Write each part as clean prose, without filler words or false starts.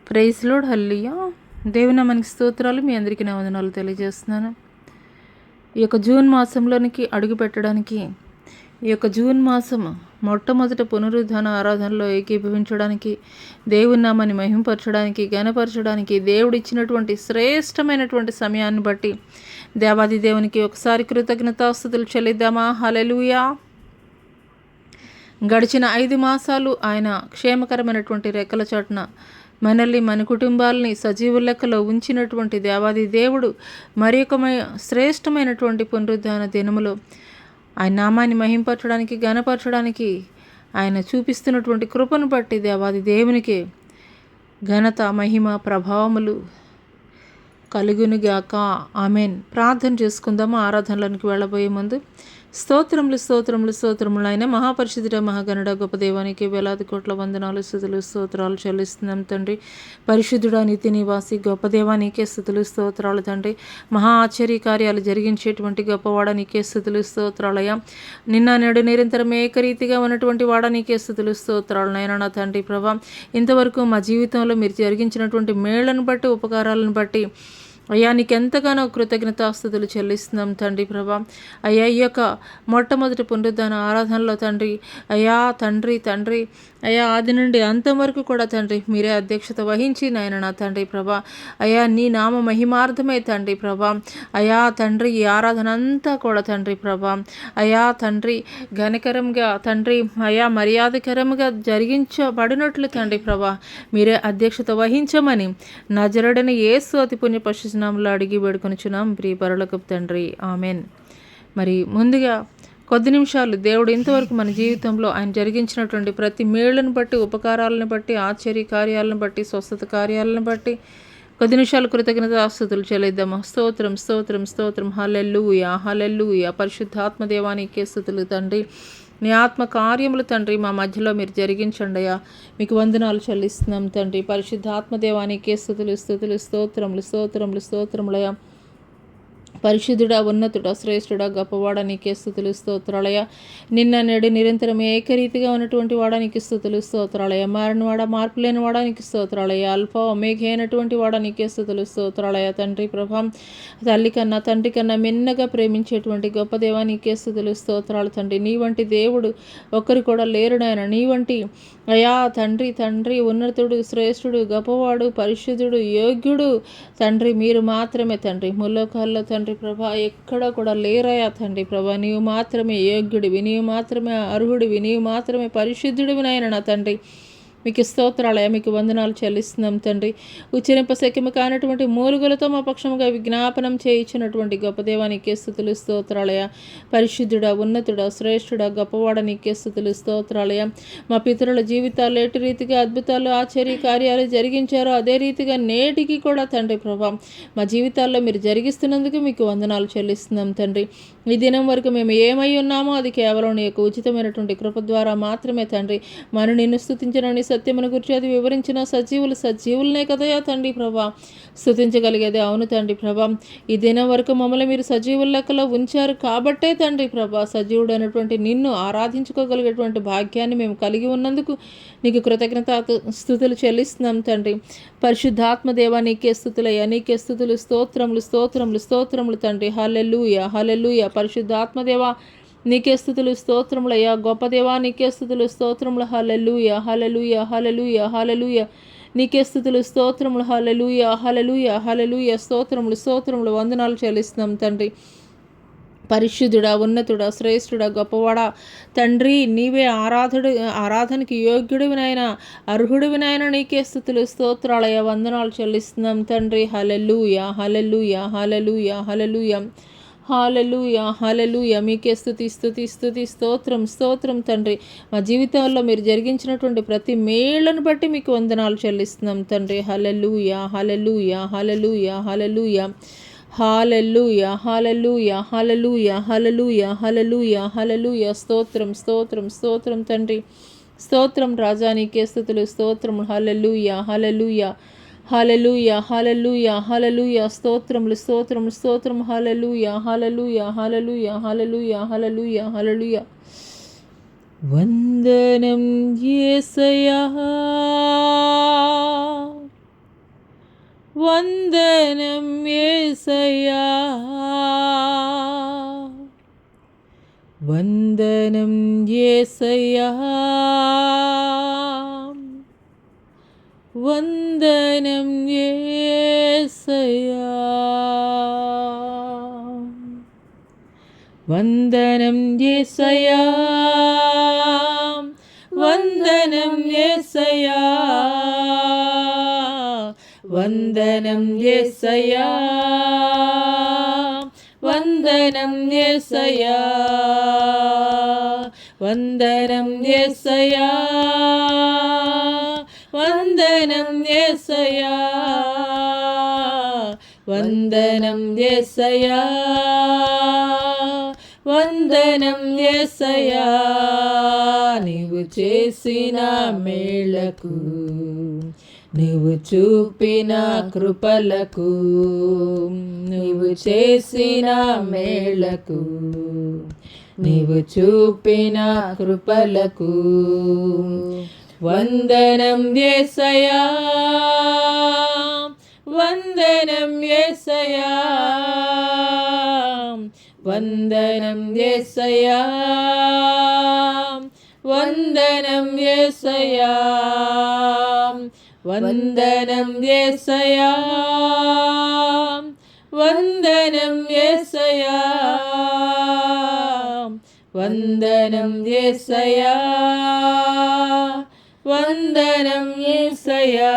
Praise lord, హల్లెలూయా. దేవుని నామానికి స్తోత్రాలు. మీ అందరికీ నా వందనాలు తెలియజేస్తున్నాను. ఈ యొక్క జూన్ మాసంలోనికి అడుగు పెట్టడానికి, ఈ యొక్క జూన్ మాసం మొట్టమొదట పునరుద్ధాన ఆరాధనలో ఏకీభవించడానికి, దేవుని నామాన్ని మహింపరచడానికి, ఘనపరచడానికి దేవుడిచ్చినటువంటి శ్రేష్టమైనటువంటి సమయాన్ని బట్టి దేవాది దేవునికి ఒకసారి కృతజ్ఞతాస్తుతులు చెల్లిద్దామా? హల్లెలూయా. గడిచిన 5 మాసాలు ఆయన క్షేమకరమైనటువంటి రెక్కల చాటున మనల్ని, మన కుటుంబాలని సజీవుల లెక్కలో ఉంచినటువంటి దేవాది దేవుడు మరి ఒక శ్రేష్టమైనటువంటి పునరుద్ధాన దినములో ఆయన నామాన్ని మహింపరచడానికి, ఘనపరచడానికి ఆయన చూపిస్తున్నటువంటి కృపను బట్టి దేవాది దేవునికి ఘనత, మహిమ, ప్రభావములు కలుగునుగాక. ఆమెన్. ప్రార్థన చేసుకుందాము. ఆరాధనలోనికి వెళ్ళబోయే ముందు స్తోత్రములు స్తోత్రములు స్తోత్రములు అయిన మహాపరిశుద్ధుడ, మహాగణుడ, గొప్ప దేవానికి వేలాది కోట్ల వందనాలు, స్తుతులు, స్తోత్రాలు చెల్లిస్తున్నాం తండ్రి. పరిశుద్ధుడ, నీతి నివాసి, గొప్ప దేవానికే స్తుతులు, స్తోత్రాలు తండ్రి. మహా ఆశ్చర్య కార్యాలు జరిగించేటువంటి గొప్పవాడ నీకే స్తుతులు, స్తోత్రాలయ. నిన్న నేడు నిరంతరం ఏకరీతిగా ఉన్నటువంటి వాడ నీకే స్తుతులు, స్తోత్రాలు నైనా నా తండ్రి ప్రభా. ఇంతవరకు మా జీవితంలో మీరు జరిగించినటువంటి మేళ్లను బట్టి, ఉపకారాలను బట్టి అయ్యా నీకు ఎంతగానో కృతజ్ఞతాస్తుతులు చెల్లిస్తున్నాం తండ్రి ప్రభా. అయ్యా ఈ యొక్క మొట్టమొదటి పునరుద్ధాన ఆరాధనలో తండ్రి, అయ్యా తండ్రి అయ్యా ఆది నుండి అంతం వరకు కూడా తండ్రి మీరే అధ్యక్షత వహించి నాయన నా తండ్రి ప్రభా. అయ్యా నీ నామ మహిమార్థమే తండ్రి ప్రభా. అయ్యా తండ్రి ఈ ఆరాధన అంతా కూడా తండ్రి ప్రభా, అయ్యా తండ్రి ఘనకరంగా తండ్రి, అయ్యా మర్యాదకరంగా జరిగించబడినట్లు తండ్రి ప్రభా మీరే అధ్యక్షత వహించమని నజరుడైన యేసు అతి పుణ్య పశునామంలో అడిగి వేడుకొనుచున్నాం ప్రియ పరలోకపు తండ్రి. ఆమెన్. మరి ముందుగా కొద్ది నిమిషాలు దేవుడు ఇంతవరకు మన జీవితంలో ఆయన జరిగించినటువంటి ప్రతి మేళ్లను బట్టి, ఉపకారాలను బట్టి, ఆశ్చర్య కార్యాలను బట్టి, స్వస్థత కార్యాలను బట్టి కొద్ది నిమిషాలు కృతజ్ఞతాస్తుతులు చెల్లిద్దాము. స్తోత్రం స్తోత్రం స్తోత్రం. హల్లెలూయా హల్లెలూయా. పరిశుద్ధాత్మ దేవానికే స్తుతులు తండ్రి. నీ ఆత్మ కార్యములు తండ్రి మా మధ్యలో మీరు జరిగించండి అయ్యా. మీకు వందనాలు చెల్లిస్తున్నాం తండ్రి. పరిశుద్ధాత్మ దేవానికే స్తుతులు స్తుతులు, స్తోత్రములు స్తోత్రములు స్తోత్రములయ్యా. పరిశుద్ధుడా, ఉన్నతుడా, శ్రేష్ఠుడా, గొప్పవాడ నీకే స్తుతులు, స్తోత్రాలయ. నిన్న నేడు నిరంతరం ఏకరీతిగా ఉన్నటువంటి వాడా నీకు స్తుతులు, స్తోత్రాలయ. మారినవాడ, మార్పు లేని వాడా నీకు స్తోత్రాలయ. అల్ఫా ఒమేగా అయినటువంటి వాడా నీకే స్తుతులు, స్తోత్రాలయ. తండ్రి ప్రభాం, తల్లి కన్నా తండ్రి కన్నా మిన్నగా ప్రేమించేటువంటి గొప్ప దేవా నీకే స్తుతులు, స్తోత్రాలు తండ్రి. నీ వంటి దేవుడు ఒక్కరు కూడా లేరు నాయన. నీ వంటి అయా తండ్రి ఉన్నతుడు, శ్రేష్ఠుడు, గొప్పవాడు, పరిశుద్ధుడు, యోగ్యుడు తండ్రి మీరు మాత్రమే తండ్రి. ముల్లోకాల్లో తండ్రి ప్రభా ఎక్కడ కూడా లేరయా తండ్రి ప్రభా. నీవు మాత్రమే యోగ్యుడివి, నీవు మాత్రమే అర్హుడివి, నీవు మాత్రమే పరిశుద్ధుడివి నాయన నా తండ్రి. మీకు స్తోత్రాలయ, మీకు వందనాలు చెల్లిస్తున్నాం తండ్రి. ఉచ్చరింపశక్యము కానటువంటి మూలుగులతో మా పక్షముగా విజ్ఞాపనం చేయించినటువంటి గొప్ప దేవానికే స్తుతులు, స్తోత్రాలయ. పరిశుద్ధుడా, ఉన్నతుడా, శ్రేష్ఠుడా, గొప్పవాడ నీకే స్తుతులు, స్తోత్రాలయ. మా పితరుల జీవితాలు ఎటు రీతిగా అద్భుతాలు, ఆశ్చర్య కార్యాలు జరిగించారో అదే రీతిగా నేటికి కూడా తండ్రి ప్రభా మా జీవితాల్లో మీరు జరిగిస్తున్నందుకు మీకు వందనాలు చెల్లిస్తున్నాం తండ్రి. ఈ దినం వరకు మేము ఏమై ఉన్నామో అది కేవలం నీ యొక్క ఉచితమైనటువంటి కృప ద్వారా మాత్రమే తండ్రి. మనం నిన్ను స్తుతించనని సత్యమును గురించి అది వివరించిన సజీవులనే కదయా తండ్రి ప్రభా స్తుతించగలిగేది. అవును తండ్రి ప్రభా, ఈ దినం వరకు మమ్మల్ని మీరు సజీవుల లెక్కలో ఉంచారు కాబట్టే తండ్రి ప్రభా సజీవుడు అయినటువంటి నిన్ను ఆరాధించుకోగలిగేటువంటి భాగ్యాన్ని మేము కలిగి ఉన్నందుకు నీకు కృతజ్ఞత స్తుతులు చెల్లిస్తున్నాం తండ్రి. పరిశుద్ధాత్మ దేవా నీకే స్తుతులయ్యా, నీకే స్తుతులు, స్తోత్రములు స్తోత్రములు స్తోత్రములు తండ్రి. హల్లెలూయా హల్లెలూయా. పరిశుద్ధాత్మ దేవా నీకే స్తుతులు, స్తోత్రములయ్యా. గొప్ప దేవా నీకే స్తుతులు, స్తోత్రములు. హల్లెలూయా హల్లెలూయా హల్లెలూయా హల్లెలూయా. నీకే స్తుతులు, స్తోత్రములు. హల్లెలూయా హల్లెలూయా హల్లెలూయా. స్తోత్రములు స్తోత్రములు, వందనాలు చెల్లిస్తున్నాం తండ్రి. పరిశుద్ధుడా, ఉన్నతుడా, శ్రేష్ఠుడా, గొప్పవాడా తండ్రి నీవే ఆరాధనకి యోగ్యుడివినైనా అర్హుడివినైనా నీకే స్తుతులు, స్తోత్రాలయ, వందనాలు చెల్లిస్తున్నాం తండ్రి. హల్లెలూయా హల్లెలూయా హల్లెలూయా హల్లెలూయా హల్లెలూయా హల్లెలూయా. మీకే స్తుతి స్తుతి స్తుతి, స్తోత్రం స్తోత్రం తండ్రి. మా జీవితంలో మీరు జరిగించినటువంటి ప్రతి మేళ్లను బట్టి మీకు వందనాలు చెల్లిస్తున్నాం తండ్రి. హల్లెలూయా హల్లెలూయా హల్లెలూయా హల్లెలూయా హల్లెలూయా హల్లెలూయా హల్లెలూయా హల్లెలూయా హల్లెలూయా హల్లెలూయా. స్తోత్రం స్తోత్రం స్తోత్రం తండ్రి. స్తోత్రం రాజా నీకే స్తుతులు, స్తోత్రం. హల్లెలూయా హల్లెలూయా హల్లెలూయా హల్లెలూయా హల్లెలూయా. స్తోత్రములు స్తోత్రములు స్తోత్రం. హల్లెలూయా హల్లెలూయా హల్లెలూయా హల్లెలూయా హల్లెలూయా హల్లెలూయా. వందనం యేసయ్యా, వందనం యేసయ్యా, వందనం యేసయ్యా, వందనం యేసయ్యా, వందనం యేసయ్యా, వందనం యేసయ్యా, వందనం యేసయ్యా, వందనం యేసయ్యా, వందనం యేసయ్యా, వందనం యేసయ్యా, వందనం యేసయ్యా, వందనం యేసయ్యా, నీవు చేసిన మేళ్లకు, నీవు చూపిన కృపలకు, నీవు చేసిన మేళ్లకు, నీవు చూపిన కృపలకు వందనం యేసయ్యా, వందనం యేసయ్యా, వందనం యేసయ్యా, వందనం యేసయ్యా, వందనం యేసయ్యా, వందనం యేసయ్యా, వందనం యేసయ్యా, వందనం యేసయ్యా,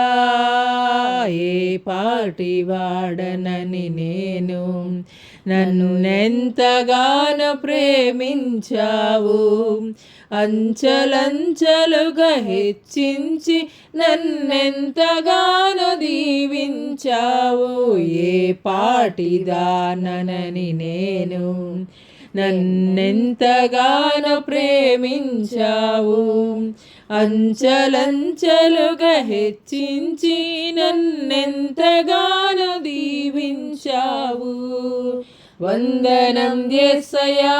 ఏ పాటి వాడనని నేను, నన్నెంతగానో ప్రేమించావు, అంచెలంచెలుగా హెచ్చించి నన్నెంతగానో దీవించావు, ఏ పాటిదానని నేను, నన్నెంతగానో ప్రేమించావు, అంచెలంచెలుగా హెచ్చించి నన్నెంతగానో దీవించావు, వందనం యేసయ్యా,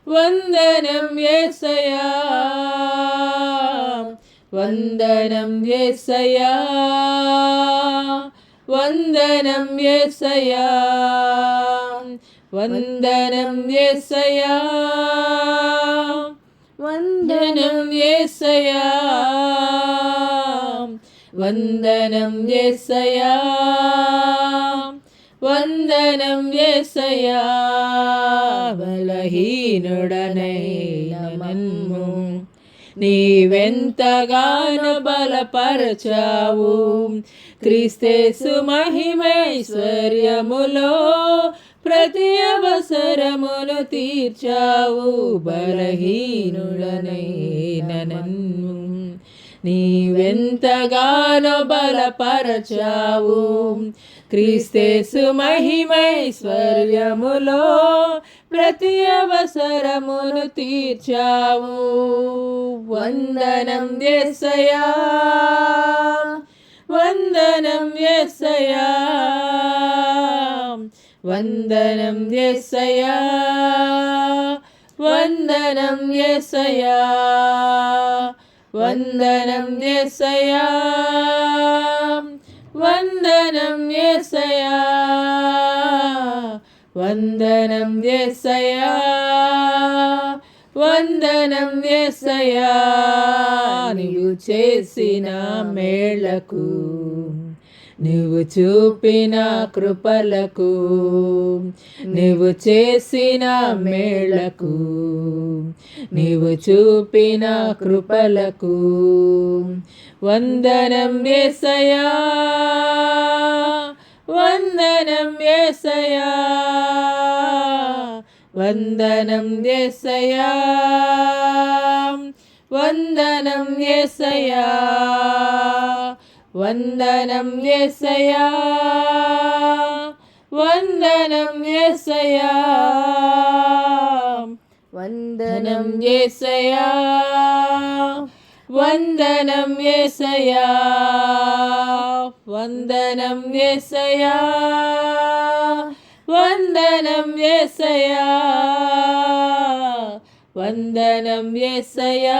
వందనం యేసయ్యా, వందనం యేసయ్యా, వందనం యేసయ్యా, వందనం యేసయ్యా, వందనం యేసయ్యా, వందనం యేసయ్యా, వందనం యేసయ్యా, బలహీనుడనైన నన్ను నీవెంతగానో బలపరచావు, క్రీస్తేసు మహిమైశ్వర్యములో ప్రతి అవసరమును తీర్చావు, బలహీనుడనైన నన్ను నీవెంతగానో బలపరచావు, క్రీస్తేసు మహిమైశ్వర్యములో ప్రతి అవసరమును తీర్చావు, వందనం యేసయ్యా, వందనం యేసయ్యా, వందనం యేసయ్యా, వందనం యేసయ్యా, వందనం యేసయ్యా, వందనం యేసయ్యా, వందనం యేసయ్యా, వందనం యేసయ్యా, నీవు చేసిన మేళ్లకు, నీవు చూపిన కృపలకు, నీవు చేసిన మేళ్లకు, నీవు చూపిన కృపలకు వందనం యేసయ్యా, వందనం యేసయ్యా, వందనం యేసయ్యా, వందనం యేసయ్యా, వందనం యేసయ్యా, వందనం యేసయ్యా, వందనం యేసయ్యా, వందనం యేసయ్యా, వందనం యేసయ్యా, వందనం యేసయ్యా, వందనం యేసయ్యా,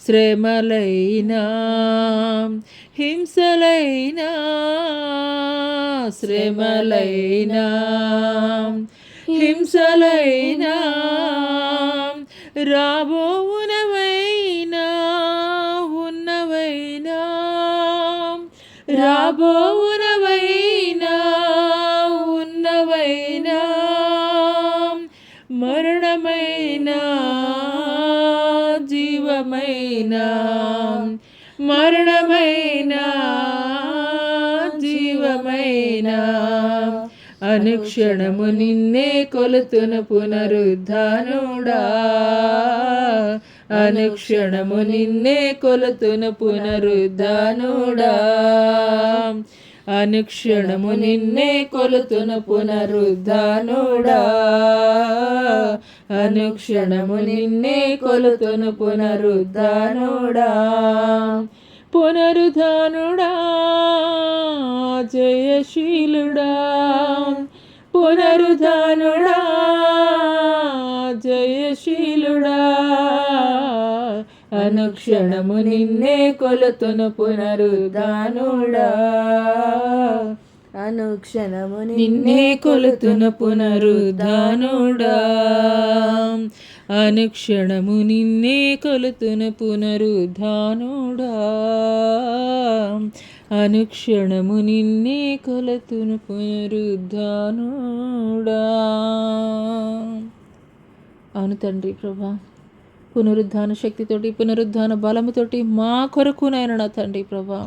శ్రమలైనా హింసలైనా శ్రమలైనా హింసలైనా రాబోవునవైనా ఉన్నవైనా రాబోవునవైనా ఉన్నవైనా మరణమైనా జీవమైనా మరణమైనా జీవమైనా అనుక్షణము నిన్నే కొలుతున పునరుద్ధానుడా అనుక్షణము నిన్నే కొలుతున పునరుద్ధానుడా అనుక్షణము నిన్నే కొలుతున పునరుద్ధానుడా అనుక్షణము నిన్నే కొలుతున పునరుద్ధానుడా పునరుద్ధానుడా జయశీలుడా పునరుద్ధానుడా జయశీలుడా అనుక్షణము నిన్నే కొలుతును పునరుద్ధానుడా అనుక్షణము నిన్నే కొలుతును పునరుద్ధానుడా అనుక్షణము నిన్నే కొలుతును పునరుద్ధానుడా అనుక్షణము నిన్నే కొలుతును పునరుద్ధానుడా. అవును తండ్రి ప్రభా, పునరుద్ధాన శక్తితోటి పునరుద్ధాన బలముతోటి మా కొరకునైనా నా తండ్రి ప్రభా,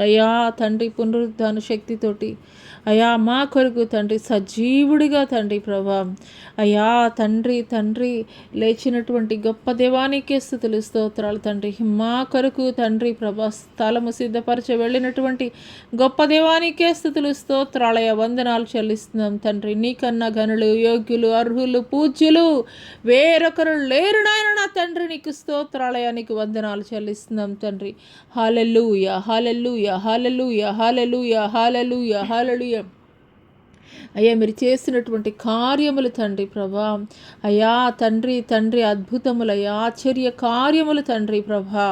అయ్యా తండ్రి పునరుద్ధాన శక్తితోటి అయ్యా మా కొరకు తండ్రి సజీవుడిగా తండ్రి ప్రభా, అయ్యా తండ్రి తండ్రి లేచినటువంటి గొప్ప దేవానికే స్తుతులు స్తోత్రాలు తండ్రి. మా కొరకు తండ్రి ప్రభా స్థలము సిద్ధపరచ వెళ్ళినటువంటి గొప్ప దేవానికే స్తుతులు స్తోత్రాలయ వందనాలు చెల్లిస్తున్నాం తండ్రి. నీకన్నా ఘనులు యోగ్యులు అర్హులు పూజ్యులు వేరొకరు లేరు నాయన నా తండ్రి. నీకు స్తోత్రాలయ నీకు వందనాలు చెల్లిస్తున్నాం తండ్రి. హల్లెలూయా హల్లెలూయా హల్లెలూయా హల్లెలూయా హల్లెలూయా హల్లెలూయా. అయ్యా మీరు చేసినటువంటి కార్యములు తండ్రి ప్రభా, అయ్యా తండ్రి తండ్రి అద్భుతములయ్యా ఆశ్చర్య కార్యములు తండ్రి ప్రభా,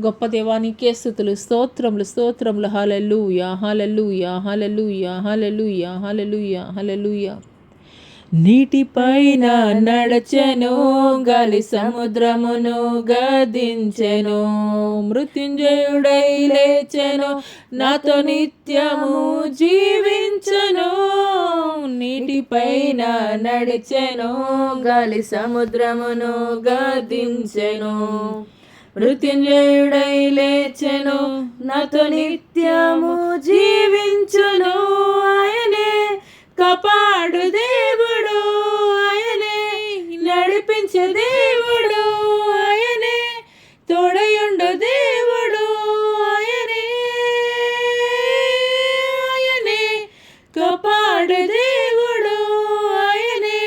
గొప్ప దేవానికే స్తుతులు స్తోత్రములు స్తోత్రములు. హల్లెలూయా హల్లెలూయా హల్లెలూయా హల్లెలూయా హల్లెలూయా హల్లెలూయా. నీటిపైన నడచెను గాలి సముద్రమును గదించెను, మృత్యుంజయుడై లేచెను నాతో నిత్యము జీవించెను. నీటిపైన నడిచెను గాలి సముద్రమును గదించెను, మృత్యుంజయుడై లేచెను నాతో నిత్యము జీవించును. ఆయనే కాపాడు దేవుడు, ఆయనే నడిపించే దేవుడు, ఆయనే తోడయుండు దేవుడు, ఆయనే ఆయనే కాపాడు దేవుడు, ఆయనే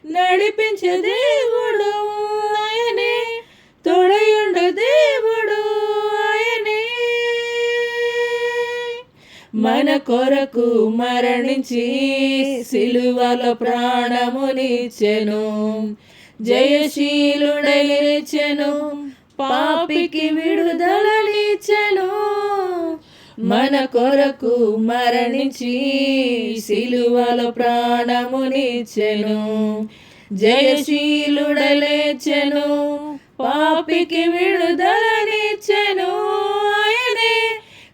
నడిపించే దేవుడు, ఆయనే తోడయుండు దేవుడు, ఆయనే మన కొరకు మరణించి సిలువలో ప్రాణమునిచ్చెను, జయశీలుడై లేచెను పాపికి విడుదలనిచ్చెను. మన కొరకు మరణించి సిలువలో ప్రాణమునిచ్చెను, జయశీలుడై లేచెను పాపికి విడుదలనిచ్చెను. ఆయనే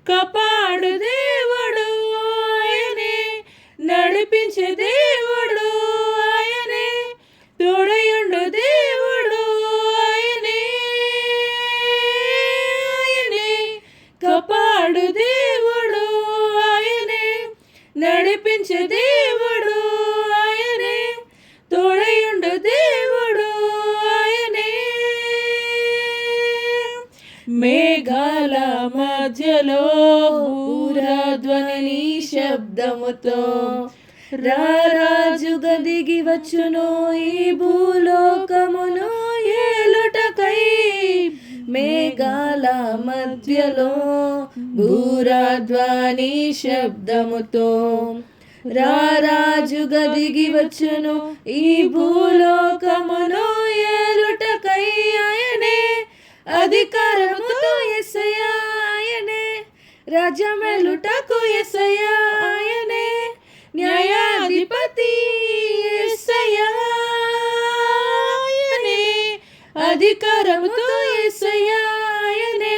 కాపాడు దేవుడు, ఆయనే నడిపించే దేవుడు, ఆయనే తోడయుండు దేవుడు, ఆయనే ఆయనే కాపాడు దేవుడు, ఆయనే నడిపించే దేవుడు, ఆయనే తోడయుండు దేవుడు, ఆయనే మేఘాల మధ్యలో బూరధ్వని శబ్దముతో రారాజుగా దిగి వచ్చును ఈ భూలోకమును ఏలుటకై. మేఘాల మధ్యలో బూరధ్వని శబ్దముతో రారాజుగా దిగి వచ్చును ఈ భూలోకమును ఏలుటకై. ఆయనే అధికారముతో యేసయ్యా ఆయనే, రాజ్యమేలుటకు యేసయ్యా ఆయనే, న్యాయాధిపతి యేసయ్యా ఆయనే, అధికారముతో యేసయ్యా ఆయనే,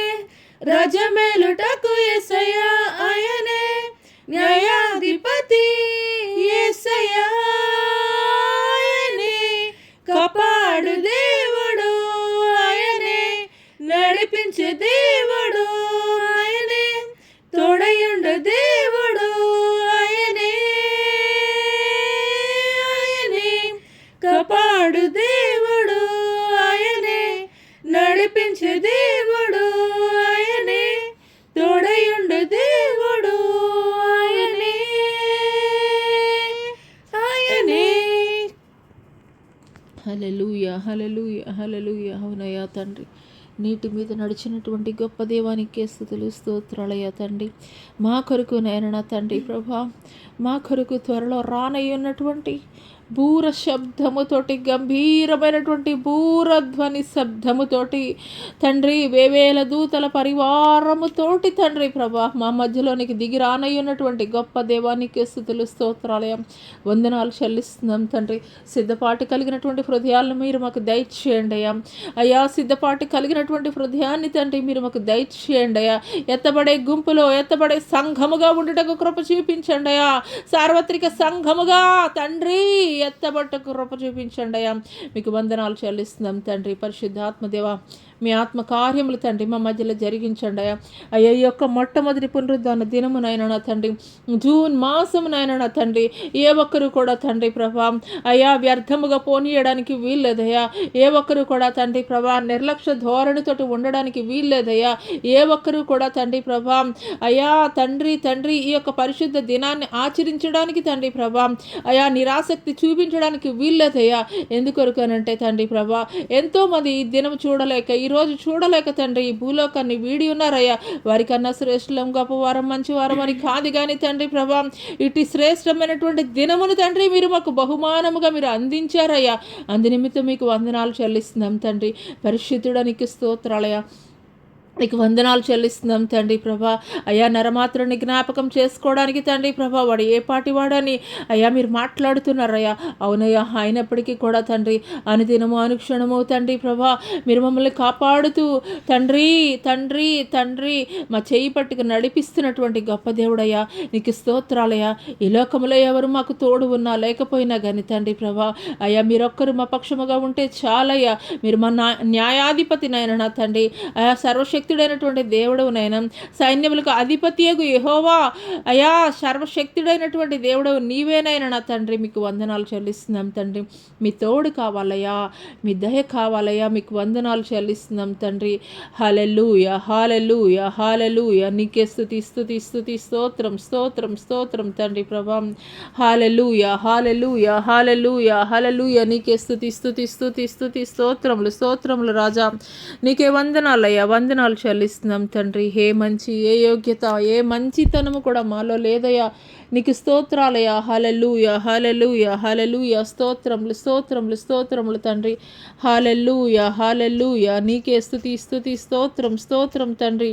రాజ్యమేలుటకు యేసయ్యా ఆయనే, న్యాయాధిపతి యేసయ్యా ఆయనే, కాపాడు దేవుడు ఆయనే, నడిపించే దేవుడు ఆయనే, తోడయుండు దేవుడు ఆయనే, ఆయనే కాపాడు దేవుడు ఆయనే, నడిపించే దేవుడు ఆయనే, తోడయుండు దేవుడు ఆయనే, ఆయనే. హల్లెలూయా, హల్లెలూయా, హల్లెలూయా. అవునయ్యా తండ్రి, నీటి మీద నడిచినటువంటి గొప్ప దేవానికే స్తుతులు స్తోత్రాలయ్యా తండ్రి. మా కొరకు నాయన తండ్రి ప్రభా, మా కొరకు త్వరలో రానయ్యున్నటువంటి బూర శబ్దముతోటి, గంభీరమైనటువంటి బూరధ్వని శబ్దముతోటి తండ్రి, వేవేల దూతల పరివారముతోటి తండ్రి ప్రభా, మా మధ్యలోనికి దిగి రానయ్యున్నటువంటి గొప్ప దేవానికి స్తుతులు స్తోత్రాలయం వందనాలు చెల్లిస్తున్నాం తండ్రి. సిద్ధపాటు కలిగినటువంటి హృదయాలను మీరు మాకు దయచేయండి అయ్యా. అయ్యా, సిద్ధపాటు కలిగినటువంటి హృదయాన్ని తండ్రి మీరు మాకు దయచేయండి అయ్యా. ఎత్తబడే గుంపులో ఎత్తబడే సంఘముగా ఉండుటకు కృప చూపించండి అయ్యా. సార్వత్రిక సంఘముగా తండ్రి ఎత్తబట్ట కృప చూపించండి అయ్యా. మీకు వందనాలు చెల్లిస్తున్నాం తండ్రి. పరిశుద్ధాత్మదేవ, మీ ఆత్మ కార్యములు తండ్రి మా మధ్యలో జరిగించండి అయ్యా. అయ్యా, ఈ యొక్క మొట్టమొదటి పునరుద్ధాన దినమునైనా నా తండ్రి, జూన్ మాసమునైనా నా తండ్రి, ఏ ఒక్కరు కూడా తండ్రి ప్రభా అయ్యా వ్యర్థముగా పోనీయడానికి వీల్లేదయ్యా. ఏ ఒక్కరు కూడా తండ్రి ప్రభా నిర్లక్ష్య ధోరణితోటి ఉండడానికి వీల్లేదయ్యా. ఏ ఒక్కరు కూడా తండ్రి ప్రభా అయ్యా తండ్రి ఈ యొక్క పరిశుద్ధ దినాన్ని ఆచరించడానికి తండ్రి ప్రభా అయ్యా నిరాసక్తి చూపించడానికి వీల్లేదయ్యా. ఎందుకొరకనంటే తండ్రి ప్రభా ఎంతోమంది ఈ దినం చూడలేక, ఈరోజు చూడలేక తండ్రి ఈ భూలోకాన్ని వీడి ఉన్నారయ్యా. వారికన్నా శ్రేష్ఠం గొప్పవారం మంచివారం అని కాదు కానీ తండ్రి ప్రభా ఇటు శ్రేష్టమైనటువంటి దినమును తండ్రి మీరు మాకు బహుమానముగా మీరు అందించారయ్యా. అందు నిమిత్తం మీకు వందనాలు చెల్లిస్తున్నాం తండ్రి. పరిశుద్ధుడానికి స్తోత్రాలయ్యా, నీకు వందనాలు చెల్లిస్తున్నాం తండ్రి ప్రభా. అయ్యా, నరమాత్రుని జ్ఞాపకం చేసుకోవడానికి తండ్రి ప్రభా వాడు ఏ పాటి వాడని అయ్యా మీరు మాట్లాడుతున్నారయ్యా. అవునయ్యా, అయినప్పటికీ కూడా తండ్రి అనుదినము అనుక్షణము తండ్రి ప్రభా మీరు మమ్మల్ని కాపాడుతూ తండ్రి తండ్రి తండ్రి మా చేయి పట్టుకు నడిపిస్తున్నటువంటి గొప్ప దేవుడయ్యా. నీకు స్తోత్రాలయ్యా. ఈ లోకములో ఎవరు మాకు తోడు ఉన్నా లేకపోయినా కానీ తండ్రి ప్రభా అయ్యా మీరొక్కరు మా పక్షముగా ఉంటే చాలయ్యా. మీరు మా న్యాయాధిపతి నాయన నా తండ్రి. అయా సర్వశక్తుడైనటువంటి దేవుడు నాయన, సైన్యములకు అధిపతియగు యెహోవా అయా సర్వశక్తుడైనటువంటి దేవుడు నీవేనైనా నా తండ్రి. మీకు వందనాలు చెల్లిస్తున్నాం తండ్రి. మీ తోడు కావాలయ్యా, మీ దయ కావాలయ్యా. మీకు వందనాలు చెల్లిస్తున్నాం తండ్రి. హల్లెలూయా, హల్లెలూయా, హల్లెలూయా. నీకే స్తుతి స్తుతి స్తుతి స్తోత్రం స్తోత్రం స్తోత్రం తండ్రి ప్రభా. హల్లెలూయా, హల్లెలూయా, హల్లెలూయా, హల్లెలూయా. నీకే స్తుతి స్తుతి స్తుతి స్తుతి స్తోత్రములు స్తోత్రములు రాజా. నీకే వందనాలయ్యా, వందనాలు చెల్లిస్తున్నాం తండ్రి. ఏ యోగ్యత ఏ మంచితనము కూడా మాలో లేదయ్యా. నీకు స్తోత్రాలయ్యా. హల్లెలూయా, హల్లెలూయా, హల్లెలూయా. స్తోత్రములు స్తోత్రములు స్తోత్రములు తండ్రి. హల్లెలూయా, హల్లెలూయా. నీకే స్తుతి స్తుతి స్తోత్రం స్తోత్రం తండ్రి.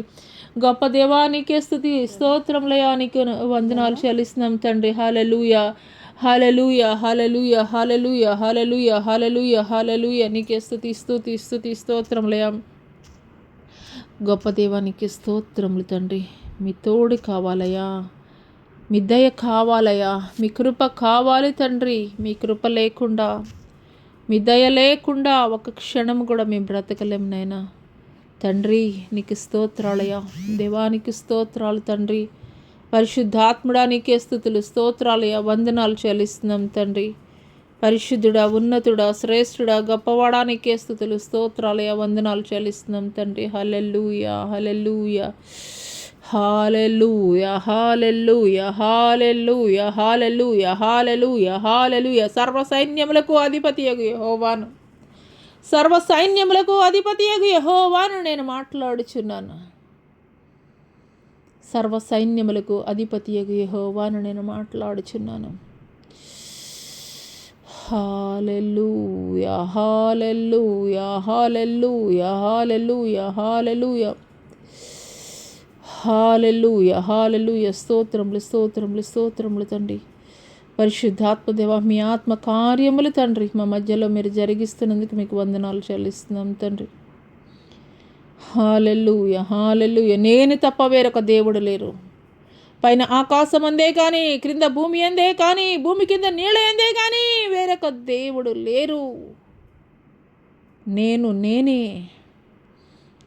గొప్ప దేవా నీకే స్తుతి స్తోత్రములయ్యా. నీకు వందనాలు చెల్లిస్తున్నాం తండ్రి. హల్లెలూయా, హల్లెలూయా, హల్లెలూయా, హల్లెలూయా, హల్లెలూయా, హల్లెలూయా, హల్లెలూయా. నీకే స్తుతి స్తుతి స్తుతి స్తోత్రములయ్యా. గొప్ప దేవానికి స్తోత్రములు తండ్రి. మీ తోడు కావాలయ్యా, మీ దయ కావాలయ్యా, మీ కృప కావాలి తండ్రి. మీ కృప లేకుండా, మీ దయ లేకుండా ఒక క్షణం కూడా మేము బ్రతకలేం నాయనా తండ్రి. నీకు స్తోత్రాలయ్యా. దేవానికి స్తోత్రాలు తండ్రి. పరిశుద్ధాత్ముడా నీకే స్తుతులు స్తోత్రాలయ్యా. వందనాలు చెల్లిస్తున్నాం తండ్రి. పరిశుద్ధుడా, ఉన్నతుడా, శ్రేష్ఠుడా, గొప్పవాడా నీకే స్తుతులు స్తోత్రాలయ్యా. వందనాలు చెల్లిస్తున్నాం తండ్రి. హల్లెలూయా, హల్లెలూయా, హల్లెలూయా, హల్లెలూయా, హల్లెలూయా, హల్లెలూయా, హల్లెలూయా, హల్లెలూయా. సర్వ సైన్యములకు అధిపతియగు యెహోవాను, సర్వ సైన్యములకు అధిపతియగు యెహోవాను నేను మాట్లాడుచున్నాను. సర్వ సైన్యములకు అధిపతియగు యెహోవాను నేను మాట్లాడుచున్నాను. హల్లెలూయా హల్లెలూయా హల్లెలూయా హల్లెలూయా హల్లెలూయా హల్లెలూయా హల్లెలూయా. స్తోత్రములు స్తోత్రములు స్తోత్రములు తండ్రి. పరిశుద్ధాత్మ దేవ, మీ ఆత్మ కార్యములు తండ్రి మా మధ్యలో మీరు జరిగిస్తున్నందుకు మీకు వందనాలు చెల్లిస్తున్నాం తండ్రి. హల్లెలూయా హల్లెలూయా. నేను తప్ప వేరొక దేవుడు లేరు. పైన ఆకాశం అందే కానీ, క్రింద భూమి అందే కానీ, భూమి కింద నీళ్ళ అందే కానీ వేరొక దేవుడు లేరు. నేను నేనే,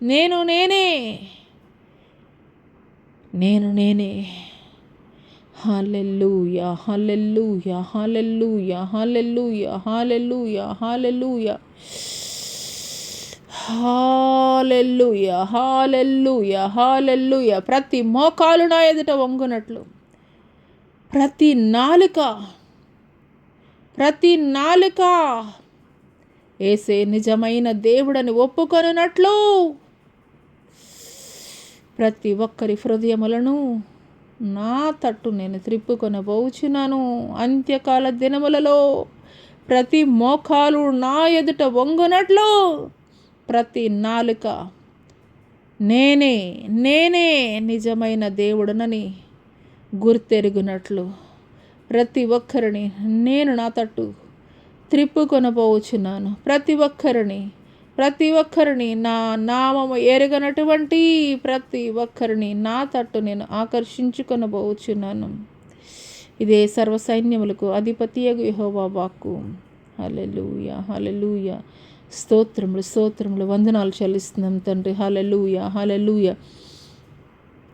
నేను నేనే, నేను నేనే. హల్లెలూయా హల్లెలూయా హల్లెలూయా హల్లెలూయా హల్లెలూయా హల్లెలూయా హల్లెలూయా హల్లెలూయా హల్లెలూయా. ప్రతి మోకాలు నా ఎదుట వంగునట్లు, ప్రతి నాలుక యేసే నిజమైన దేవుడని ఒప్పుకొనున్నట్లు ప్రతి ఒక్కరి హృదయములను నా తట్టు నేను త్రిప్పుకొనబోచున్నాను. అంత్యకాల దినములలో ప్రతి మోకాలు నా ఎదుట వంగునట్లు, ప్రతి నాలుక నేనే నేనే నిజమైన దేవుడనని గుర్తెరుగునట్లు ప్రతి ఒక్కరిని నేను నా తట్టు త్రిప్పుకొనబోచున్నాను. ప్రతి ఒక్కరిని నా నామము ఎరగనటువంటి ప్రతి ఒక్కరిని నా తట్టు నేను ఆకర్షించుకొనబోచున్నాను. ఇదే సర్వసైన్యములకు అధిపతియగు యెహోవా వాక్కు. హల్లెలూయా హల్లెలూయా. స్తోత్రములు స్తోత్రములు వందనాలు చెల్లిస్తున్నాం తండ్రి. హల్లెలూయా హల్లెలూయా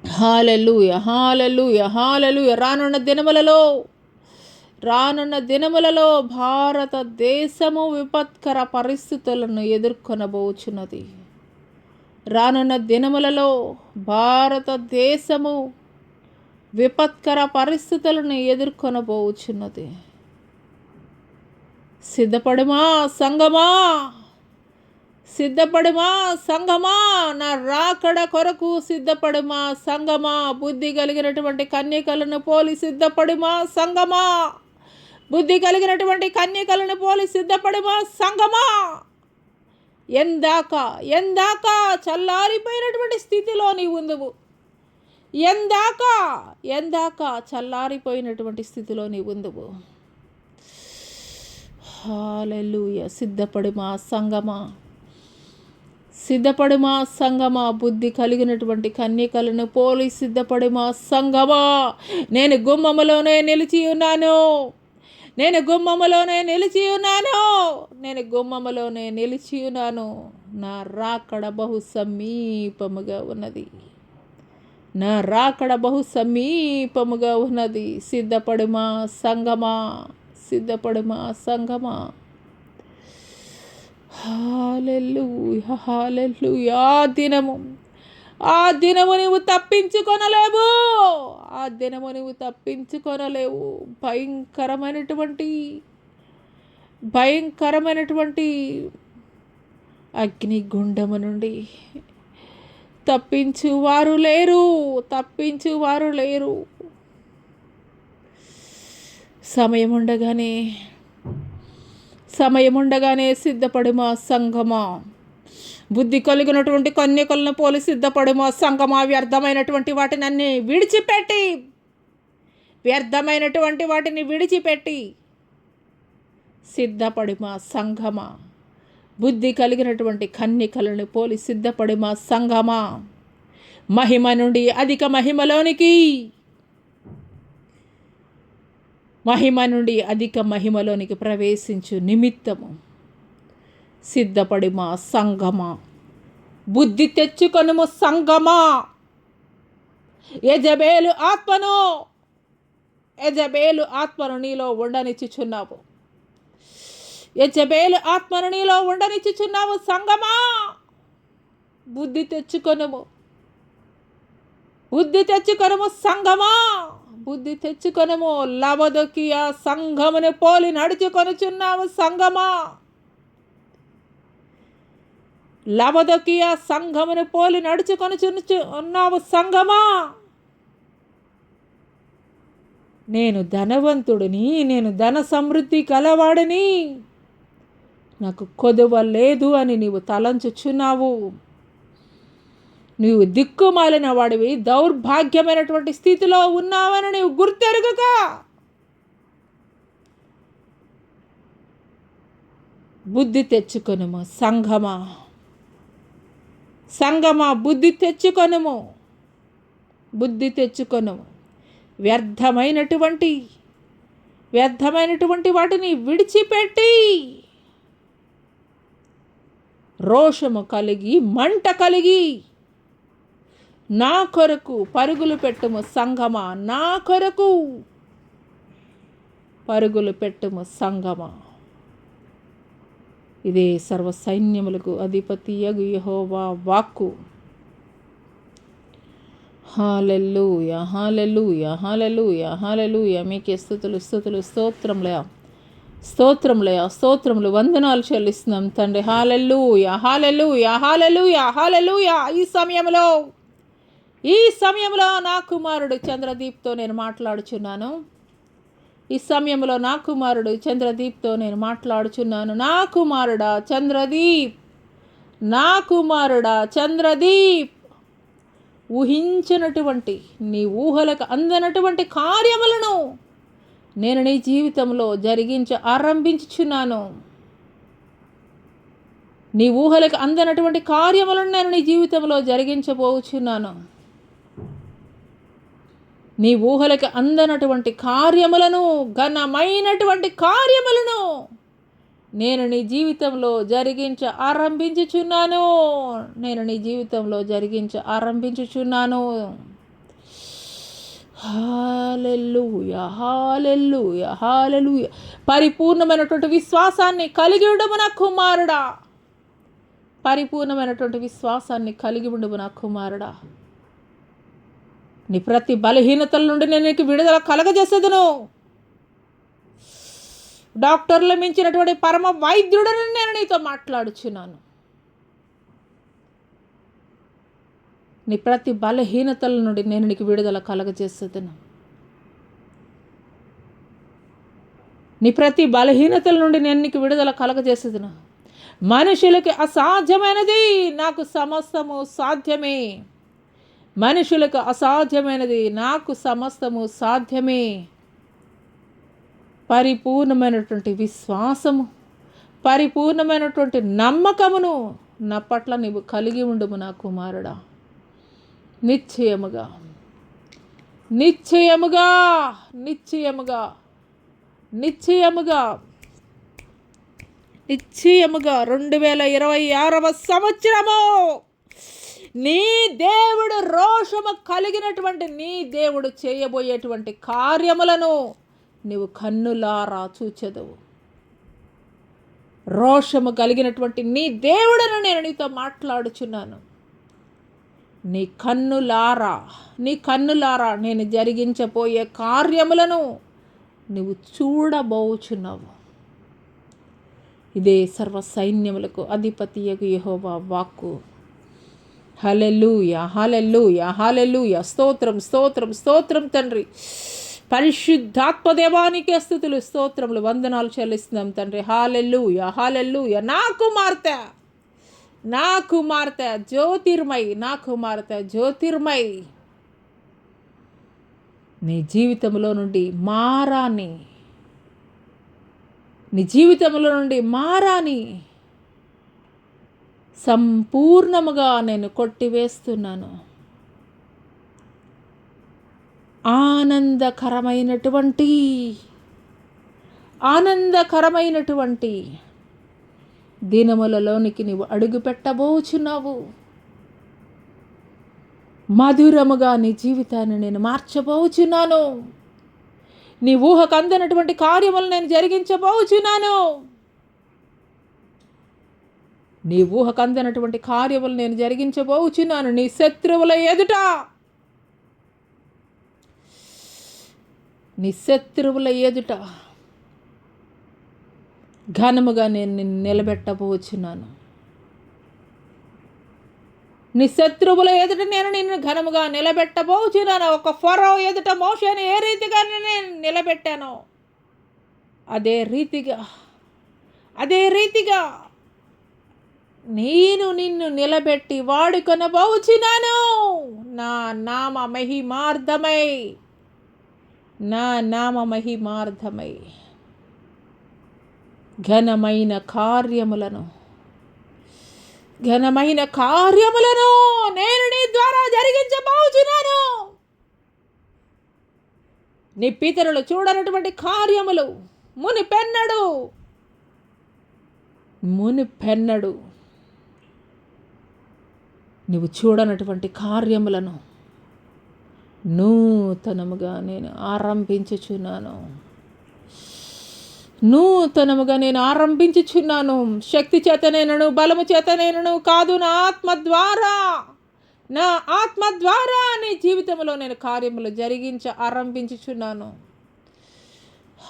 హల్లెలూయా హల్లెలూయా హల్లెలూయా. రానున్న దినములలో భారతదేశము విపత్కర పరిస్థితులను ఎదుర్కొనబోచున్నది. రానున్న దినములలో భారతదేశము విపత్కర పరిస్థితులను ఎదుర్కొనబోచున్నది. సిద్ధపడుమా సంగమా, నా రాకడ కొరకు సిద్ధపడుమా సంగమా. బుద్ధి కలిగినటువంటి కన్యకలను పోలి సిద్ధపడుమా సంగమా. బుద్ధి కలిగినటువంటి కన్యకలను పోలి సిద్ధపడుమా సంగమా. ఎందాక చల్లారిపోయినటువంటి స్థితిలో నీవు ఉందువు. ఎందాక చల్లారిపోయినటువంటి స్థితిలో నీవు ఉందువు. హల్లెలూయా. సిద్ధపడుమా సంగమా. బుద్ధి కలిగినటువంటి కన్యకలను పోలి సిద్ధపడుమా సంగమా. నేను గుమ్మములోనే నిలిచి ఉన్నాను. నా రాకడ బహు సమీపముగా ఉన్నది. సిద్ధపడుమా సంగమా. హల్లెలూయా హల్లెలూయా. ఆ దినము నీవు తప్పించుకొనలేవు. భయంకరమైనటువంటి అగ్నిగుండము నుండి తప్పించువారు లేరు. సమయముండగానే సిద్ధపడుమా సంగమా. బుద్ధి కలిగినటువంటి కన్యకలను పోలి సిద్ధపడుమా సంగమా. వ్యర్థమైనటువంటి వాటిని విడిచిపెట్టి సిద్ధపడుమా సంగమా. బుద్ధి కలిగినటువంటి కన్యకలను పోలి సిద్ధపడుమా సంగమా. మహిమ నుండి అధిక మహిమలోనికి ప్రవేశించు నిమిత్తము సిద్ధపడుమా సంగమా. బుద్ధి తెచ్చుకొనుము సంగమా. యెజబేలు ఆత్మను నీలో ఉండనిచ్చుచున్నావు సంగమా. బుద్ధి తెచ్చుకొనుము సంగమా. లవొదికయ సంఘమును పోలి నడుచుకొనుచున్నావు సంగమా. నేను ధనవంతుడిని, నేను ధన సమృద్ధి కలవాడిని, నాకు కొదువ లేదు అని నీవు తలంచుచున్నావు. నీవు దిక్కుమాలిన వాడివి, దౌర్భాగ్యమైనటువంటి స్థితిలో ఉన్నావని నీవు గుర్తెరగక బుద్ధి తెచ్చుకొనుము. సంగమా బుద్ధి తెచ్చుకొనుము, బుద్ధి తెచ్చుకొనుము. వ్యర్థమైనటువంటి వాటిని విడిచిపెట్టి రోషము కలిగి మంట కలిగి నా కొరకు పరుగులు పెట్టుము సంగమా, నా కొరకు పరుగులు పెట్టుము సంగమా. ఇదే సర్వ సైన్యములకు అధిపతియగు యెహోవా వాక్కు. హల్లెలూయా, హల్లెలూయా, హల్లెలూయా, హల్లెలూయా. మీకే స్తుతులు, స్తోత్రములయా, స్తోత్రములు, వందనాలు చెల్లిస్తున్నాం తండ్రి. హల్లెలూయా, హల్లెలూయా, హల్లెలూయా, హల్లెలూయా. ఈ సమయంలో నా కుమారుడు చంద్రదీప్తో నేను మాట్లాడుచున్నాను. ఈ సమయంలో నా కుమారుడు చంద్రదీప్తో నేను మాట్లాడుచున్నాను. నా కుమారుడా చంద్రదీప్, ఊహించినటువంటి నీ ఊహలకు అందనటువంటి కార్యములను నేను నీ జీవితంలో ఆరంభించుచున్నాను. నీ ఊహలకు అందనటువంటి కార్యములను నేను నీ జీవితంలో జరిగించబోచున్నాను. నీ ఊహలకు అందనటువంటి కార్యములను, ఘనమైనటువంటి కార్యములను నేను నీ జీవితంలో ఆరంభించుచున్నాను. హల్లెలూయా, హల్లెలూయా, హల్లెలూయా. పరిపూర్ణమైనటువంటి విశ్వాసాన్ని కలిగి ఉండము నా కుమారుడా. పరిపూర్ణమైనటువంటి విశ్వాసాన్ని కలిగి ఉండము నా కుమారుడా. నీ ప్రతి బలహీనతల నుండి నేను నీకు విడుదల కలగజేసేదను. డాక్టర్లు మించినటువంటి పరమ వైద్యుడని నేను నీతో మాట్లాడుచున్నాను. నీ ప్రతి బలహీనతల నుండి నేను నీకు విడుదల కలగజేసేదను. నీ ప్రతి బలహీనతల నుండి నేను నీకు విడుదల కలగజేసేదను. మనుషులకి అసాధ్యమైనది నాకు సమస్తము సాధ్యమే. మనుషులకు అసాధ్యమైనది నాకు సమస్తము సాధ్యమే. పరిపూర్ణమైనటువంటి విశ్వాసము, పరిపూర్ణమైనటువంటి నమ్మకమును నా పట్ల నీవు కలిగి ఉండుము నా కుమారుడా. నిశ్చయముగా 2026 సంవత్సరము నీ దేవుడు రోషము కలిగినటువంటి నీ దేవుడు చేయబోయేటువంటి కార్యములను నీవు కన్నులారా చూచెదవు. రోషము కలిగినటువంటి నీ దేవుడను నేను నీతో మాట్లాడుచున్నాను. నీ కన్నులారా నేను జరిగించబోయే కార్యములను నువ్వు చూడబోచున్నావు. ఇదే సర్వ సైన్యములకు అధిపతియగు యెహోవా వాక్కు. హల్లెలూయా, హల్లెలూయా, హల్లెలూయా. స్తోత్రం తండ్రి. పరిశుద్ధాత్మదేవానికి స్తుతులు, స్తోత్రములు, వందనాలు చెల్లిస్తున్నాం తండ్రి. హల్లెలూయా, హల్లెలూయా. నా కుమార్తె జ్యోతిర్మయి నీ జీవితంలో నుండి మారాని సంపూర్ణముగా నేను కొట్టివేస్తున్నాను. ఆనందకరమైనటువంటి దినములలోనికి నీవు అడుగు పెట్టబోచున్నావు. మధురముగా నీ జీవితాన్ని నేను మార్చబోచున్నాను. నీ ఊహకు అందనటువంటి కార్యములు నేను జరిగించబోచున్నాను. నీ శత్రువుల ఎదుట ఘనముగా నేను నిన్ను నిలబెట్టబోచున్నాను. నీ శత్రువుల ఎదుట నేను నిన్ను ఘనముగా నిలబెట్టబోచున్నాను. ఒక ఫరో ఎదుట మోషేని ఏ రీతిగా నేను నిలబెట్టానో అదే రీతిగా నేను నిన్ను నిలబెట్టి వాడుకొనబోచున్నాను. నా నామ మహిమార్థమై ఘనమైన కార్యములను నేను నీ ద్వారా జరిగించబోచున్నాను. నీ పితరులు చూడనటువంటి కార్యములు మునిపెన్నడు నువ్వు చూడనటువంటి కార్యములను నూతనముగా నేను ఆరంభించుచున్నాను. శక్తి చేతనేనను బలము చేతనేనను కాదు, నా ఆత్మ ద్వారా నీ జీవితంలో నేను కార్యములు ఆరంభించుచున్నాను.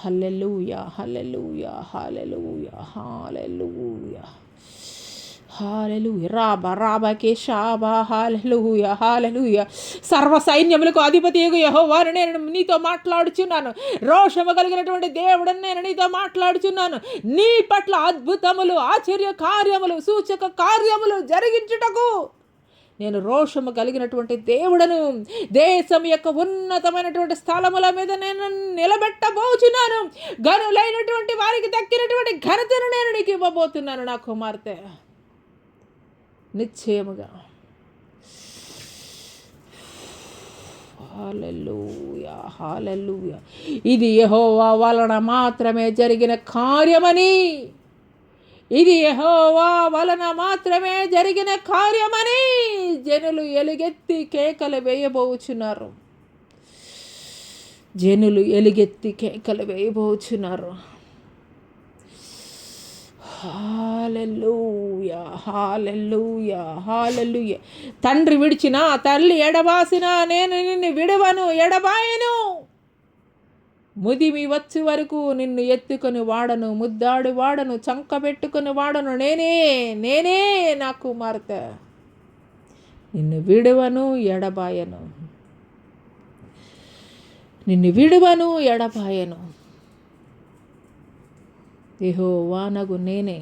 హల్లెలూయా హల్లెలూయా హల్లెలూయా హల్లెలూయా హల్లెలూయా రాబకే షాబా హల్లెలూయా హల్లెలూయా. సర్వ సైన్యములకు అధిపతియగు యెహోవాను నేను నీతో మాట్లాడుచున్నాను. రోషము కలిగినటువంటి దేవుడని నేను నీతో మాట్లాడుచున్నాను. నీ పట్ల అద్భుతములు, ఆశ్చర్య కార్యములు, సూచక కార్యములు జరిగించుటకు నేను రోషము కలిగినటువంటి దేవుడను. దేశం యొక్క ఉన్నతమైనటువంటి స్థలముల మీద నేను నిలబెట్టబోచున్నాను. గనులైనటువంటి వారికి దక్కినటువంటి ఘనతను నేను నీకు ఇవ్వబోతున్నాను నా కుమార్తె. నిశ్చయముగా హల్లెలూయా హల్లెలూయా. ఇది యెహోవా వలన మాత్రమే జరిగిన కార్యమని జనులు ఎలుగెత్తి కేకలు వేయబోచున్నారు. హల్లెలూయా హల్లెలూయా హల్లెలూయా. తండ్రి విడిచినా తల్లి ఎడబాసినా నేను నిన్ను విడవను, ఎడబాయను. ముదిమి వచ్చి వరకు నిన్ను ఎత్తుకొని వాడను, ముద్దాడి వాడను, చంక పెట్టుకొని వాడను. నేనే నా కుమార్తె, నిన్ను విడువను ఎడబాయను. యెహోవానగు నేనే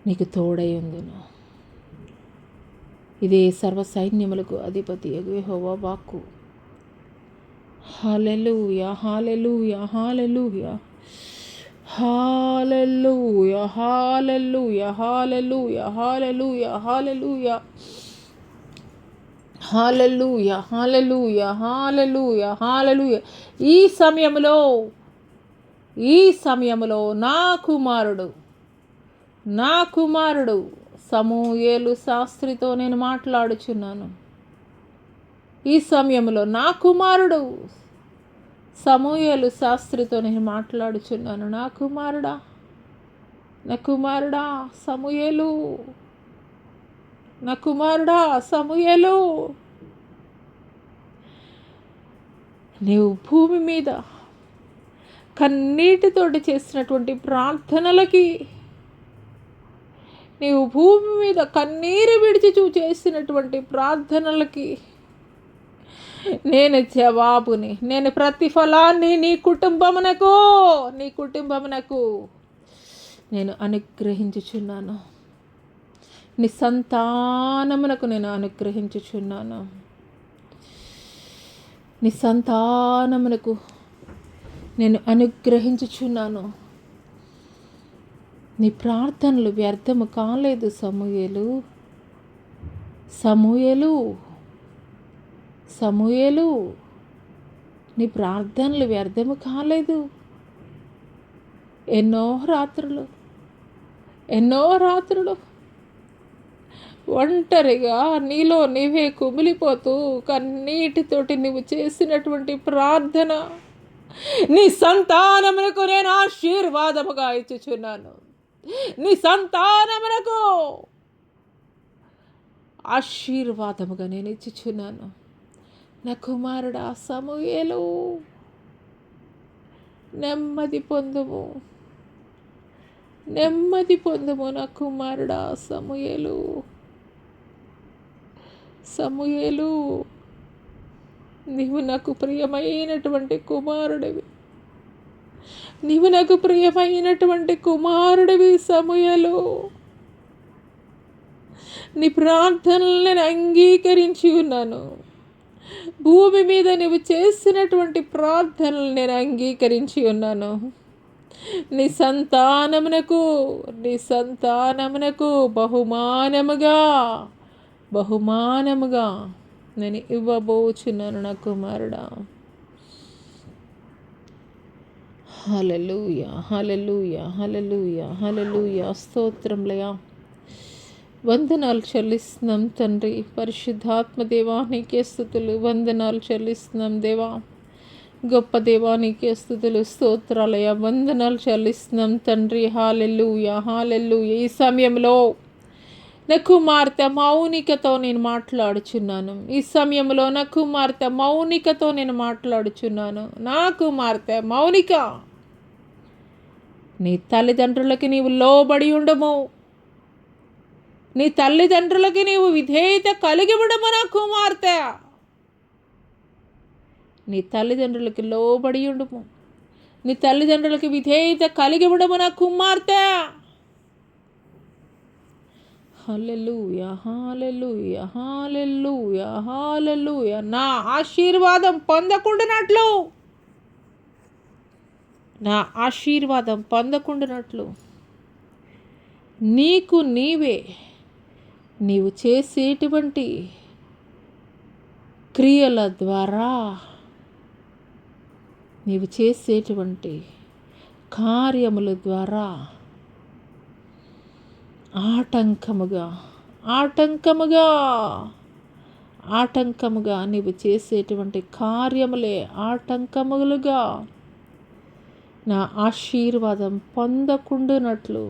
నీకు తోడై ఉందును. ఇదే సర్వ సైన్యములకు అధిపతి యెహోవా వాక్కు. హల్లెలూయా హల్లెలూయా హల్లెలూయా హల్లెలూయా హల్లెలూయా హల్లెలూయా హల్లెలూయా హల్లెలూయా హల్లెలూయా హల్లెలూయా హల్లెలూయా హల్లెలూయా. ఈ సమయములో నా కుమారుడు సమూయేలు శాస్త్రితో నేను మాట్లాడుచున్నాను. ఈ సమయంలో నా కుమారుడు సమూయేలు శాస్త్రితో నేను మాట్లాడుచున్నాను. నా కుమారుడా సమూయేలు, నీవు భూమి మీద కన్నీటితోటి చేసినటువంటి ప్రార్థనలకి, నీవు భూమి మీద కన్నీరు విడిచి చేసినటువంటి ప్రార్థనలకి నేను జవాబుని, నేను ప్రతిఫలాన్ని నీ కుటుంబమునకు నేను అనుగ్రహించుచున్నాను. నీ సంతానమునకు నేను అనుగ్రహించుచున్నాను. నీ ప్రార్థనలు వ్యర్థము కాలేదు సమూయేలు, నీ ప్రార్థనలు వ్యర్థము కాలేదు. ఎన్నో రాత్రులు ఒంటరిగా నీలో నీవే కుమిలిపోతూ కన్నీటితోటి నువ్వు చేసినటువంటి ప్రార్థన నీ సంతానమునకు నేను ఆశీర్వాదముగా ఇచ్చుచున్నాను. నీ సంతానమునకు ఆశీర్వాదముగా నేను ఇచ్చుచున్నాను. నా కుమారుడా సమూయేలు, నెమ్మది పొందుము, నెమ్మది పొందుము నా కుమారుడా. సమూయేలు, నీవు నాకు ప్రియమైనటువంటి కుమారుడివి. నీవు నాకు ప్రియమైనటువంటి కుమారుడివి సమూయేలు. నీ ప్రార్థనలు నేను అంగీకరించి ఉన్నాను. భూమి మీద నీవు చేసినటువంటి ప్రార్థనలు నేను అంగీకరించి ఉన్నాను. నీ సంతానమునకు బహుమానముగా నేను ఇవ్వబోచున్నాను నా కుమారుడా. హల్లెలూయా, హల్లెలూయా, హల్లెలూయా, హల్లెలూయా. స్తోత్రములయా. వందనాలు చెల్లిస్తున్నాం తండ్రి. పరిశుద్ధాత్మ దేవా నీకే స్తుతులు, వందనాలు చెల్లిస్తున్నాం దేవా. గొప్ప దేవా నీకే స్తుతులు, స్తోత్రాలయ, వందనాలు చెల్లిస్తున్నాం తండ్రి. హల్లెలూయా, హల్లెలూయా. ఈ సమయంలో నా కుమార్తె మౌనికతో నేను మాట్లాడుచున్నాను. ఈ సమయంలో నా కుమార్తె మౌనికతో నేను మాట్లాడుచున్నాను. నా కుమార్తె మౌనిక, నీ తల్లిదండ్రులకి నీవు లోబడి ఉండము. నీ తల్లిదండ్రులకి నీవు విధేయత కలిగి ఉండము నా కుమార్తె. నీ తల్లిదండ్రులకి లోబడి ఉండము. నీ తల్లిదండ్రులకి విధేయత కలిగి ఉండము నా కుమార్తె. హల్లెలూయా, హల్లెలూయా, హల్లెలూయా, హల్లెలూయా. నా ఆశీర్వాదం పొందకుండానట్లు నీకు నీవు చేసేటువంటి క్రియల ద్వారా, నీవు చేసేటువంటి కార్యముల ద్వారా ఆటంకముగా నీవు చేసేటువంటి కార్యములే ఆటంకములుగా నా ఆశీర్వాదం పొందకుండానట్లు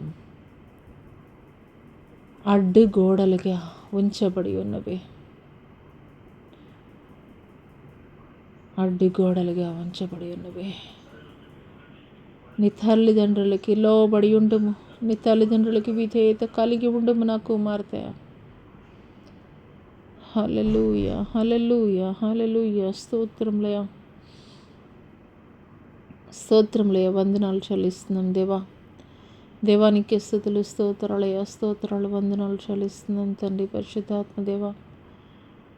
అడ్డుగోడలుగా ఉంచబడి ఉన్నవి. నీ తల్లిదండ్రులకి లోబడి ఉండుము. నీ తల్లిదండ్రులకి విధేయత కలిగి ఉండుము నా కుమార్తె. హల్లెలూయా, హల్లెలూయా, హల్లెలూయా. స్తోత్రములయ, వందనాలు చెల్లిస్తున్నాం దేవానికి స్తుతులు, స్తోత్రాలు, వందనాలు చెల్లిస్తున్నాం తండ్రి. పరిశుద్ధాత్మ దేవా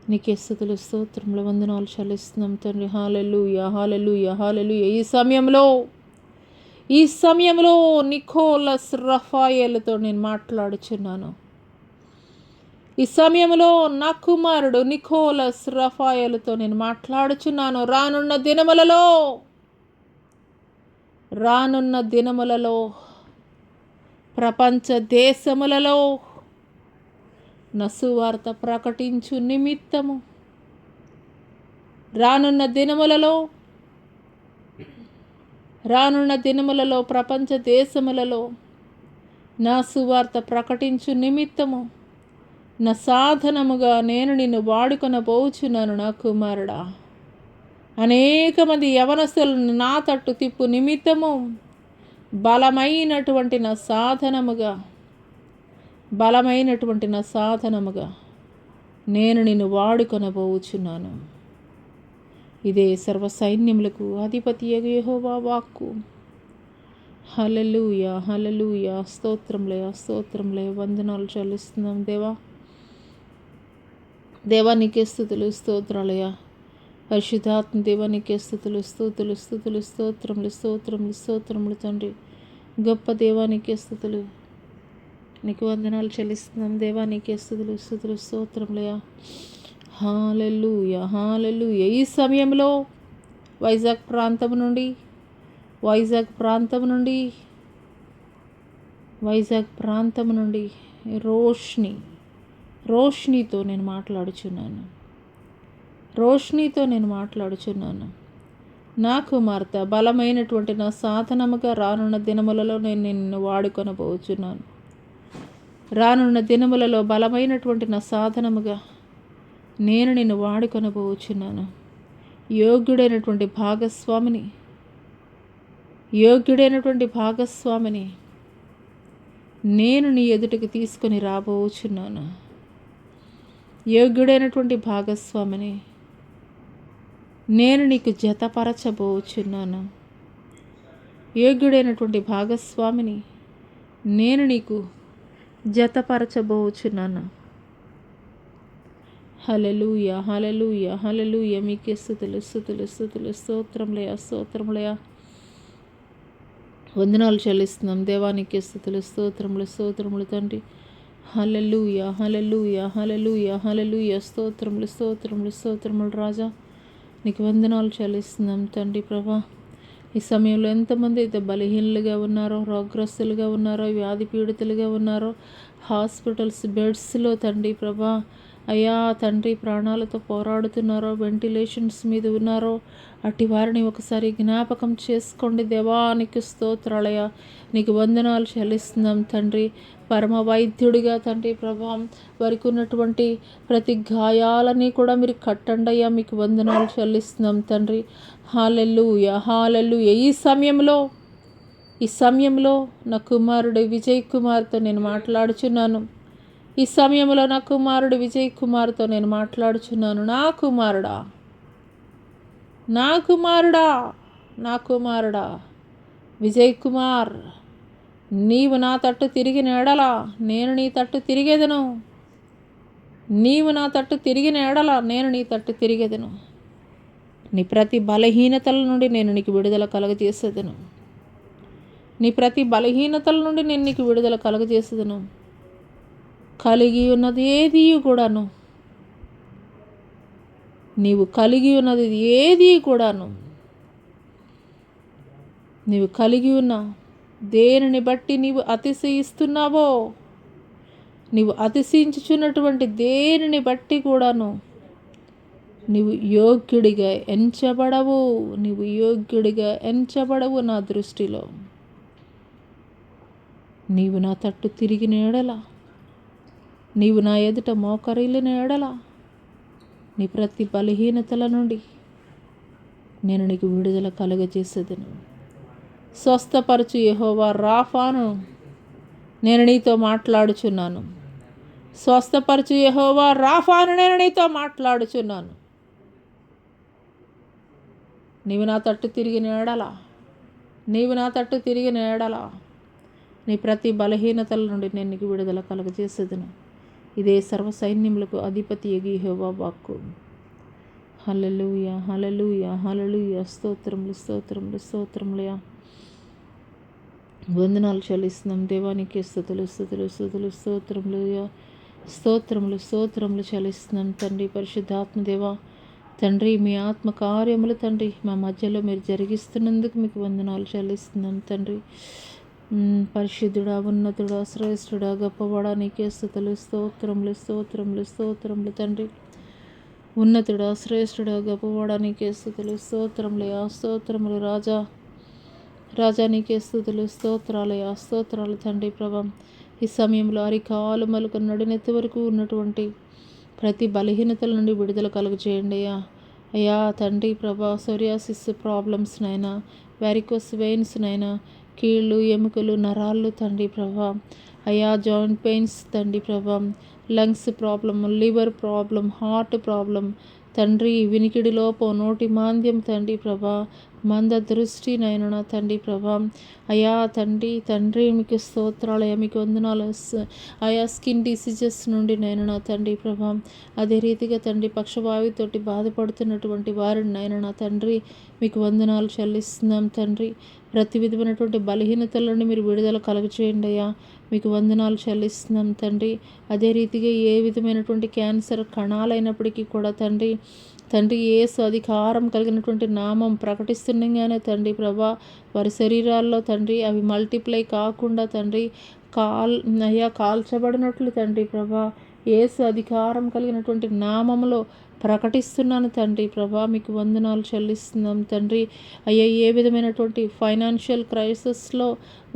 నీకే స్తుతులు, స్తోత్రములు, వందనాలు చెల్లిస్తున్నాం తండ్రి. హల్లెలూయా, హల్లెలూయా, హల్లెలూయా. ఈ సమయంలో నికోలస్ రఫాయేలుతో నేను మాట్లాడుచున్నాను. ఈ సమయంలో నా కుమారుడు నికోలస్ రఫాయేలుతో నేను మాట్లాడుచున్నాను. రానున్న దినములలో ప్రపంచ దేశములలో నా సువార్త ప్రకటించు నిమిత్తము, రానున్న దినములలో ప్రపంచ దేశములలో నా సువార్త ప్రకటించు నిమిత్తము నా సాధనముగా నేను నిన్ను వాడుకొనబోచున్నాను నా కుమారుడా. అనేక మంది యవనస్తులను నా తట్టు తిప్పు నిమిత్తము బలమైనటువంటి నా సాధనముగా నేను నిన్ను వాడుకొనబోచున్నాను. ఇదే సర్వసైన్యములకు అధిపతియగు యెహోవా వాక్కు. హల్లెలూయా, హల్లెలూయా. స్తోత్రములయ, వందనాలు చెల్లిస్తున్నాం దేవా నీకే స్తుతులు, స్తోత్రాలయ. పరిశుద్ధాత్మ దేవా నీకే స్తుతులు, స్తోత్రములు తండ్రి. గొప్ప దేవా నీకే స్తుతులు, నీకు వందనాలు చెల్లిస్తున్నాం దేవా నీకే స్తుతులు, స్తోత్రములయ. హల్లెలూయా, హల్లెలూయా. ఈ సమయంలో వైజాగ్ ప్రాంతం నుండి రోష్నితో నేను మాట్లాడుచున్నాను. నా కుమార్తె, బలమైనటువంటి నా సాధనముగా రానున్న దినములలో నేను నిన్ను వాడుకొనబోచున్నాను. రానున్న దినములలో బలమైనటువంటి నా సాధనముగా నేను నిన్ను వాడుకొనబోచున్నాను. యోగ్యుడైనటువంటి భాగస్వామిని నేను నీ ఎదుటికి తీసుకొని రాబోచున్నాను. యోగ్యుడైనటువంటి భాగస్వామిని నేను నీకు జతపరచబోచున్నాను. యోగ్యుడైనటువంటి భాగస్వామిని నేను నీకు జతపరచబోచున్నాను. హల్లెలూయా, హల్లెలూయా, హల్లెలూయా. మీకే స్తుతులు, స్తుతులు, స్తుతులు, స్తోత్రములయ, స్తోత్రములయ. వందనాలు చెల్లిస్తున్నాం దేవానికి. స్తుతులు, స్తోత్రములు, స్తోత్రములు తండ్రి. హల్లెలూయా, హల్లెలూయా, హల్లెలూయా, హల్లెలూయా. స్తోత్రములు, స్తోత్రములు, స్తోత్రములు రాజా, నీకు వందనాలు చెల్లిస్తున్నాం తండ్రి ప్రభా. ఈ సమయంలో ఎంతమంది అయితే బలహీనులుగా ఉన్నారో, రోగగ్రస్తులుగా ఉన్నారో, వ్యాధి పీడితులుగా ఉన్నారో, హాస్పిటల్స్ బెడ్స్లో తండ్రి ప్రభా, అయ్యా తండ్రి ప్రాణాలతో పోరాడుతున్నారో, వెంటిలేషన్స్ మీద ఉన్నారో, అట్టి వారిని ఒకసారి జ్ఞాపకం చేసుకోండి దేవానికి స్తోత్రాలయ. నీకు వందనాలు చెల్లిస్తున్నాం తండ్రి. పరమ వైద్యుడిగా తండ్రి ప్రభా, వారికి ఉన్నటువంటి ప్రతి గాయాలని కూడా మీరు కట్టండి అయ్యా. మీకు వందనాలు చెల్లిస్తున్నాం తండ్రి. హల్లెలూయా, హల్లెలూయా. ఈ సమయంలో నా కుమారుడు విజయ్ కుమార్తో నేను మాట్లాడుచున్నాను. ఈ సమయంలో నా కుమారుడు విజయ్ కుమార్తో నేను మాట్లాడుచున్నాను. నా కుమారుడా, నా కుమారుడా, నా కుమారుడా విజయ్ కుమార్, నీవు నా తట్టు తిరిగిన ఎడల నేను నీ తట్టు తిరిగేదను. నీవు నా తట్టు తిరిగిన ఎడల నేను నీ తట్టు తిరిగేదను. నీ ప్రతి బలహీనతల నుండి నేను నీకు విడుదల కలుగజేసేదను. నీ ప్రతి బలహీనతల నుండి నేను నీకు విడుదల కలుగజేసేదను. కలిగి ఉన్నది ఏది కూడాను, నీవు కలిగి ఉన్నది ఏది కూడాను, నీవు కలిగి ఉన్న దేనిని బట్టి నీవు అతిశయిస్తున్నావో, నీవు అతిశయించుచున్నటువంటి దేనిని బట్టి కూడాను నీవు యోగ్యుడిగా ఎంచబడవు. నీవు యోగ్యుడిగా ఎంచబడవు నా దృష్టిలో. నీవు నా తట్టు తిరిగిన ఎడల, నీవు నా ఎదుట మోకరిల్లిన ఎడల, నీ ప్రతి బలహీనతల నుండి నేను నీకు విడుదల కలుగజేసేదను. స్వస్థపరచు యెహోవా రాఫాను నేను నీతో మాట్లాడుచున్నాను. స్వస్థపరచు యెహోవా రాఫాను నేను నీతో మాట్లాడుచున్నాను. నీవు నా తట్టు తిరిగిన ఎడల, నీవు నా తట్టు తిరిగిన ఎడల, నీ ప్రతి బలహీనతల నుండి నేను నీకు విడుదల కలుగజేసేదను. ఇదే సర్వసైన్యములకు అధిపతి యెహోవా వాక్కు. హల్లెలూయా, హల్లెలూయా, హల్లెలూయా. స్తోత్రములు, స్తోత్రములు, స్తోత్రములయా. వందనాలు చెల్లిస్తున్నాం దేవానికి. స్తుతులు, స్తుతులు, స్తుతులు, స్తోత్రములుయా. స్తోత్రములు, స్తోత్రములు చెల్లిస్తున్నాం తండ్రి. పరిశుద్ధాత్మదేవా తండ్రి, మీ ఆత్మ కార్యములు తండ్రి మా మధ్యలో మీరు జరిగిస్తున్నందుకు మీకు వందనాలు చెల్లిస్తున్నాం తండ్రి. పరిశుద్ధుడా, ఉన్నతుడా, శ్రేష్ఠుడా, గొప్పవాడా, నీకే స్తుతులు, స్తోత్రములు, స్తోత్రములు, స్తోత్రములు తండ్రి. ఉన్నతుడా, శ్రేష్ఠుడా, గొప్పవాడా, నీకే స్తుతులు, స్తోత్రములయా, స్తోత్రములు రాజా. రాజా నీకే స్తుతులు, స్తోత్రాలయా, స్తోత్రాలు తండ్రి ప్రభా. ఈ సమయంలో అరికాలు మలుక నడినెత్తి వరకు ఉన్నటువంటి ప్రతి బలహీనతల నుండి విడుదల కలుగజేయండి అయ్యా. అయ్యా తండ్రి ప్రభా, సోరియాసిస్ ప్రాబ్లమ్స్నైనా, వారికోస్ వెయిన్స్నైనా, కీళ్ళు, ఎముకలు, నరాళ్ళు తండ్రి ప్రభా. అయ్యా జాయింట్ పెయిన్స్ తండ్రి ప్రభా, lungs problem, liver problem, heart problem తండ్రి, వినికిడి లోపం, నోటి మాంద్యం తండ్రి ప్రభా, మంద దృష్టి నైనా తండ్రి ప్రభా. అయా తండ్రి మీకు స్తోత్రాలయ, మీకు వందనాలు. ఆయా స్కిన్ డిసీజెస్ నుండి నైనా తండ్రి ప్రభా. అదే రీతిగా తండ్రి పక్షవాయుతోటి బాధపడుతున్నటువంటి వారిని నైనా తండ్రి మీకు వందనాలు చెల్లిస్తున్నాం తండ్రి. ప్రతి విధమైనటువంటి బలహీనతల నుండి మీరు విడుదల కలుగచేయండి అయ్యా. మీకు వందనాలు చెల్లిస్తున్నాం తండ్రి. అదే రీతిగా ఏ విధమైనటువంటి క్యాన్సర్ కణాలైనప్పటికీ కూడా తండ్రి యేసు అధికారం కలిగినటువంటి నామం ప్రకటిస్తుండగానే తండ్రి ప్రభా, వారి శరీరాల్లో తండ్రి అవి మల్టిప్లై కాకుండా తండ్రి కాల్చబడినట్లు తండ్రి ప్రభా, యేసు అధికారం కలిగినటువంటి నామములో ప్రకటిస్తున్నాను తండ్రి ప్రభా. మీకు వందనాలు చెల్లిస్తున్నాం తండ్రి. అయ్యా ఏ విధమైనటువంటి ఫైనాన్షియల్ క్రైసిస్లో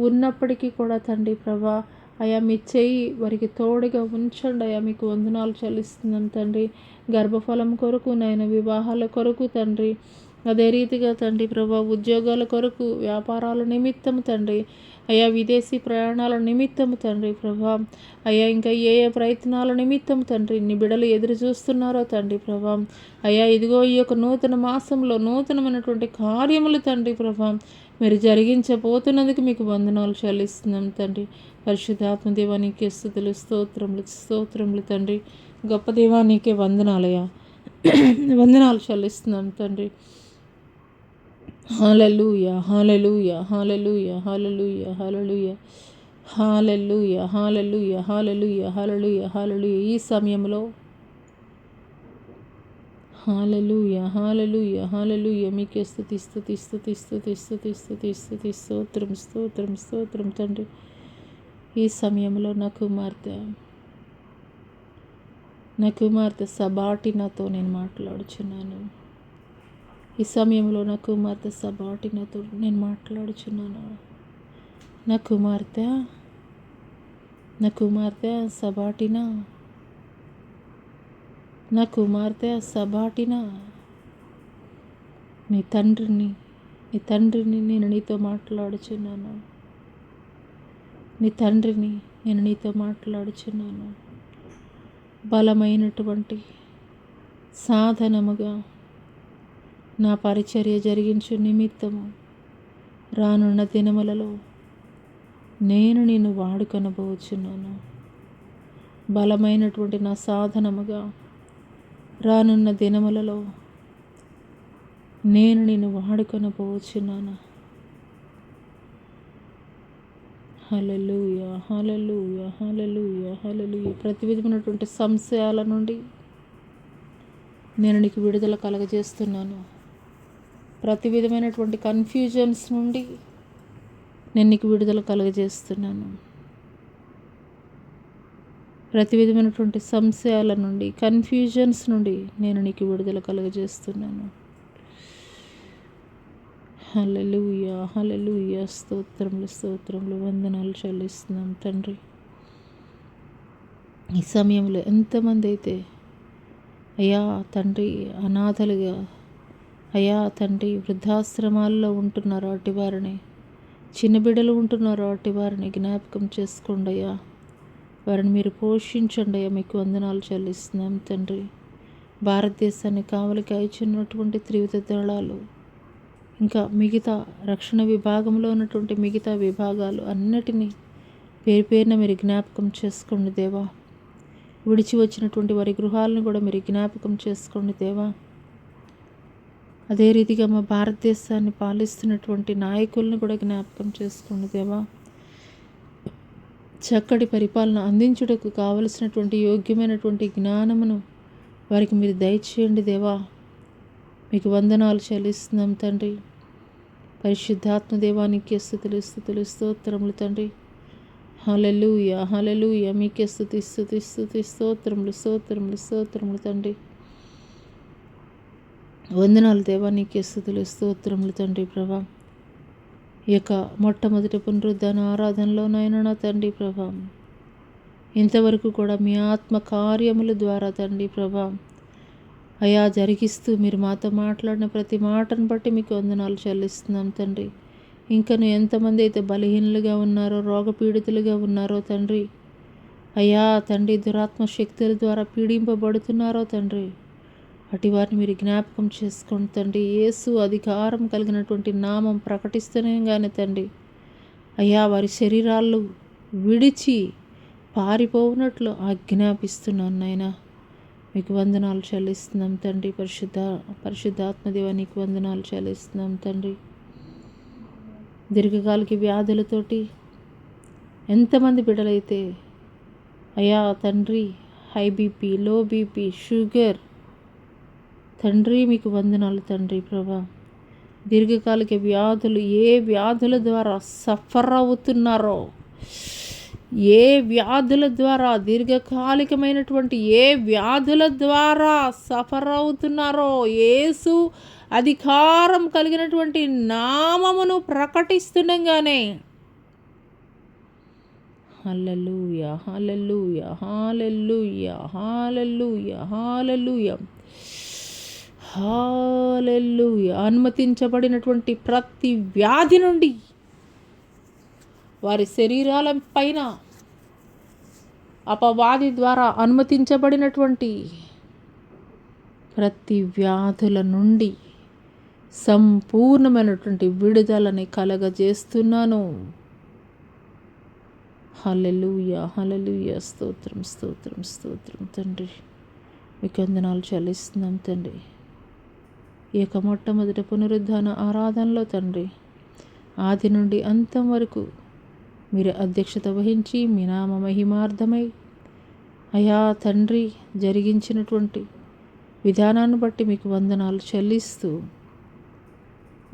ఉన్నప్పటికీ కూడా తండ్రి ప్రభా, అయ్యా మీ చెయ్యి వారికి తోడుగా ఉంచండి అయ్యా. మీకు వందనాలు చెల్లిస్తున్నాం తండ్రి. గర్భఫలం కొరకు నైనా, వివాహాల కొరకు తండ్రి, అదే రీతిగా తండ్రి ప్రభా ఉద్యోగాల కొరకు, వ్యాపారాల నిమిత్తము తండ్రి, అయ్యా విదేశీ ప్రయాణాల నిమిత్తము తండ్రి ప్రభా, అయ్యా ఇంకా ఏ ఏ ప్రయత్నాల నిమిత్తం తండ్రి నీ బిడ్డలు ఎదురు చూస్తున్నారో తండ్రి ప్రభా, అయ్యా ఇదిగో ఈ యొక్క నూతన మాసంలో నూతనమైనటువంటి కార్యములు తండ్రి ప్రభా మీరు జరిగించబోతున్నందుకు మీకు వందనాలు చెల్లిస్తున్నాం తండ్రి. పరిశుద్ధాత్మ దేవానికి స్తుతులు, స్తోత్రములు తండ్రి. గొప్ప దేవానికే వందనాలయ్యా, వందనాలు చెల్లిస్తున్నాం తండ్రి. హల్లెలూయా, హల్లెలూయా, హల్లెలూయా, హల్లెలూయా, హల్లెలూయా, హల్లెలూయా, హల్లెలూయా, హల్లెలూయా, హల్లెలూయా, హల్లెలూయా. ఈ సమయంలో హల్లెలూయా, హల్లెలూయా, హల్లెలూయా మీకే స్తుతి, స్తోత్రం తండ్రి. ఈ సమయంలో నా కుమార్తె సబాటినాతో నేను మాట్లాడుచున్నాను. ఈ సమయంలో నా కుమార్తె సబాటినాతో నేను మాట్లాడుచున్నాను. నా కుమార్తె సబాటినా, నీ తండ్రిని నేను నీతో మాట్లాడుచున్నాను. నీ తండ్రిని నేను నీతో మాట్లాడుచున్నాను. బలమైనటువంటి సాధనముగా నా పరిచర్య జరిగించు నిమిత్తము రానున్న దినములలో నేను నిన్ను వాడుకొనబోచున్నాను. బలమైనటువంటి నా సాధనముగా రానున్న దినములలో నేను నిన్ను వాడుకొనబోచున్నాను. హల్లెలూయా, హల్లెలూయా, హల్లెలూయా, హల్లెలూయా. ప్రతి విధమైనటువంటి సంశయాల నుండి నేను నీకు విడుదల కలగజేస్తున్నాను. ప్రతి విధమైనటువంటి కన్ఫ్యూజన్స్ నుండి నేను నీకు విడుదల కలగజేస్తున్నాను. ప్రతి విధమైనటువంటి సంశయాల నుండి, కన్ఫ్యూజన్స్ నుండి నేను నీకు విడుదల కలగజేస్తున్నాను. హల్లెలూయా, హల్లెలూయా. స్తోత్రములు, వందనాలు చెల్లిస్తున్నాం తండ్రి. ఈ సమయంలో ఎంతమంది అయితే అయ్యా తండ్రి అనాథలుగా, అయ్యా తండ్రి వృద్ధాశ్రమాల్లో ఉంటున్నారో అట్టి వారిని, చిన్న బిడ్డలు ఉంటున్నారో అట్టి వారిని జ్ఞాపకం చేసుకోండి అయ్యా. వారిని మీరు పోషించండి అయ్యా. మీకు వందనాలు చెల్లిస్తున్నాం తండ్రి. భారతదేశాన్ని కావలికి అయిచున్నటువంటి త్రివిధ దళాలు, ఇంకా మిగతా రక్షణ విభాగంలో ఉన్నటువంటి మిగతా విభాగాలు అన్నిటినీ పేరున మీరు జ్ఞాపకం చేసుకోండి దేవా. విడిచి వచ్చినటువంటి వారి గృహాలను కూడా మీరు జ్ఞాపకం చేసుకోండి దేవా. అదే రీతిగా మా భారతదేశాన్ని పాలిస్తున్నటువంటి నాయకులను కూడా జ్ఞాపకం చేసుకోండి దేవా. చక్కటి పరిపాలన అందించుటకు కావలసినటువంటి యోగ్యమైనటువంటి జ్ఞానమును వారికి మీరు దయచేయండి దేవా. మీకు వందనాలు చెల్లిస్తున్నాం తండ్రి. పరిశుద్ధాత్మ దేవానికి స్తుతులు, స్తోత్రములు తండ్రి. హల్లెలూయా, హల్లెలూయా. మీకే స్తుతి, స్తోత్రములు తండ్రి. వందనాలు దేవా, నీకే స్తుతులు, స్తోత్రములు తండ్రి ప్రభా. ఈ యొక్క మొట్టమొదటి పునరుద్ధాన ఆరాధనలోనైనా నా తండ్రి ప్రభా, ఇంతవరకు కూడా మీ ఆత్మ కార్యముల ద్వారా తండ్రి ప్రభా అయా జరిగిస్తూ మీరు మాతో మాట్లాడిన ప్రతి మాటను బట్టి మీకు వందనాలు చెల్లిస్తున్నాం తండ్రి. ఇంకను ఎంతమంది అయితే బలహీనులుగా ఉన్నారో, రోగపీడితులుగా ఉన్నారో తండ్రి, అయ్యా తండ్రి దురాత్మ శక్తుల ద్వారా పీడింపబడుతున్నారో తండ్రి, అటు వారిని మీరు జ్ఞాపకం చేసుకోండి తండ్రి. యేసు అధికారం కలిగినటువంటి నామం ప్రకటిస్తూనే తండ్రి అయ్యా వారి శరీరాలు విడిచి పారిపోవునట్లు ఆజ్ఞాపిస్తున్నాను నాయనా. మీకు వందనాలు చెల్లిస్తున్నాం తండ్రి. పరిశుద్ధాత్మదేవ నీకు వందనాలు చెల్లిస్తున్నాం తండ్రి. దీర్ఘకాలిక వ్యాధులతోటి ఎంతమంది బిడ్డలైతే అయ్యా తండ్రి high BP, low BP, sugar తండ్రి మీకు వందనాలు తండ్రి ప్రభా. దీర్ఘకాలిక వ్యాధులు ఏ వ్యాధుల ద్వారా సఫర్ అవుతున్నారో, ఏ వ్యాధుల ద్వారా దీర్ఘకాలికమైనటువంటి ఏ వ్యాధుల ద్వారా సఫర్ అవుతున్నారో యేసు అధికారం కలిగినటువంటి నామమును ప్రకటిస్తుండగానే హల్లెలూయా, హల్లెలూయా, హల్లెలూయా, హల్లెలూయా, హల్లెలూయా, హల్లెలూయా. అనుమతించబడినటువంటి ప్రతి వ్యాధి నుండి వారి శరీరాల పైన అపవాది ద్వారా అనుమతించబడినటువంటి ప్రతి వ్యాధుల నుండి సంపూర్ణమైనటువంటి విడుదలని కలగజేస్తున్నాను. హల్లెలూయా, హల్లెలూయా. స్తోత్రం, స్తోత్రం, స్తోత్రం తండ్రి. మీకు వందనాలు చెల్లిస్తున్నాం తండ్రి. ఈ యొక్క మొట్టమొదటి పునరుద్ధాన ఆరాధనలో తండ్రి, ఆది నుండి అంతం వరకు మీరు అధ్యక్షత వహించి మీ నామ మహిమార్థమై అయా తండ్రి జరిగించినటువంటి విధానాన్ని బట్టి మీకు వందనాలు చెల్లిస్తూ,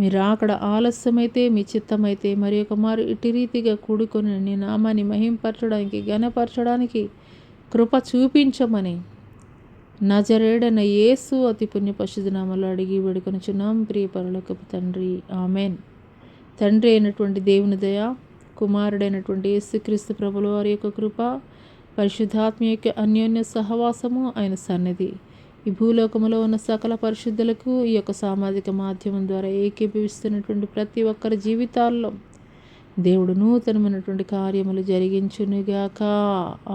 మీరు అక్కడ ఆలస్యమైతే మీ చిత్తమైతే మరి ఒక మారు ఇటు రీతిగా కూడుకొని నీ నామాన్ని మహింపరచడానికి ఘనపరచడానికి కృప చూపించమని నజరేడన యేసు అతి పుణ్య పరిశుద్ధ నామములో అడిగి వేడుకొనుచున్నాం ప్రియ పరలోకపు తండ్రి, ఆమెన్. తండ్రి అయినటువంటి దేవుని దయ, కుమారుడైనటువంటి యేసుక్రీస్తు ప్రభుల వారి యొక్క కృప, పరిశుద్ధాత్మ యొక్క అన్యోన్య సహవాసము, ఆయన సన్నిధి ఈ భూలోకములో ఉన్న సకల పరిశుద్ధులకు ఈ యొక్క సామాజిక మాధ్యమం ద్వారా ఏకీభవిస్తున్నటువంటి ప్రతి ఒక్కరి జీవితాల్లో దేవుడు నూతనమైనటువంటి కార్యములు జరిగించునుగాక.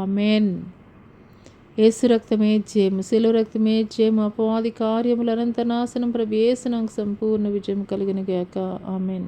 ఆమెన్. యేసు రక్తమే జయము, శిలువ రక్తమే జయము, అపవాది కార్యములు అనంత నాశనం ప్రభు యేసు నాకు సంపూర్ణ విజయం కలిగినగాక. ఆమెన్.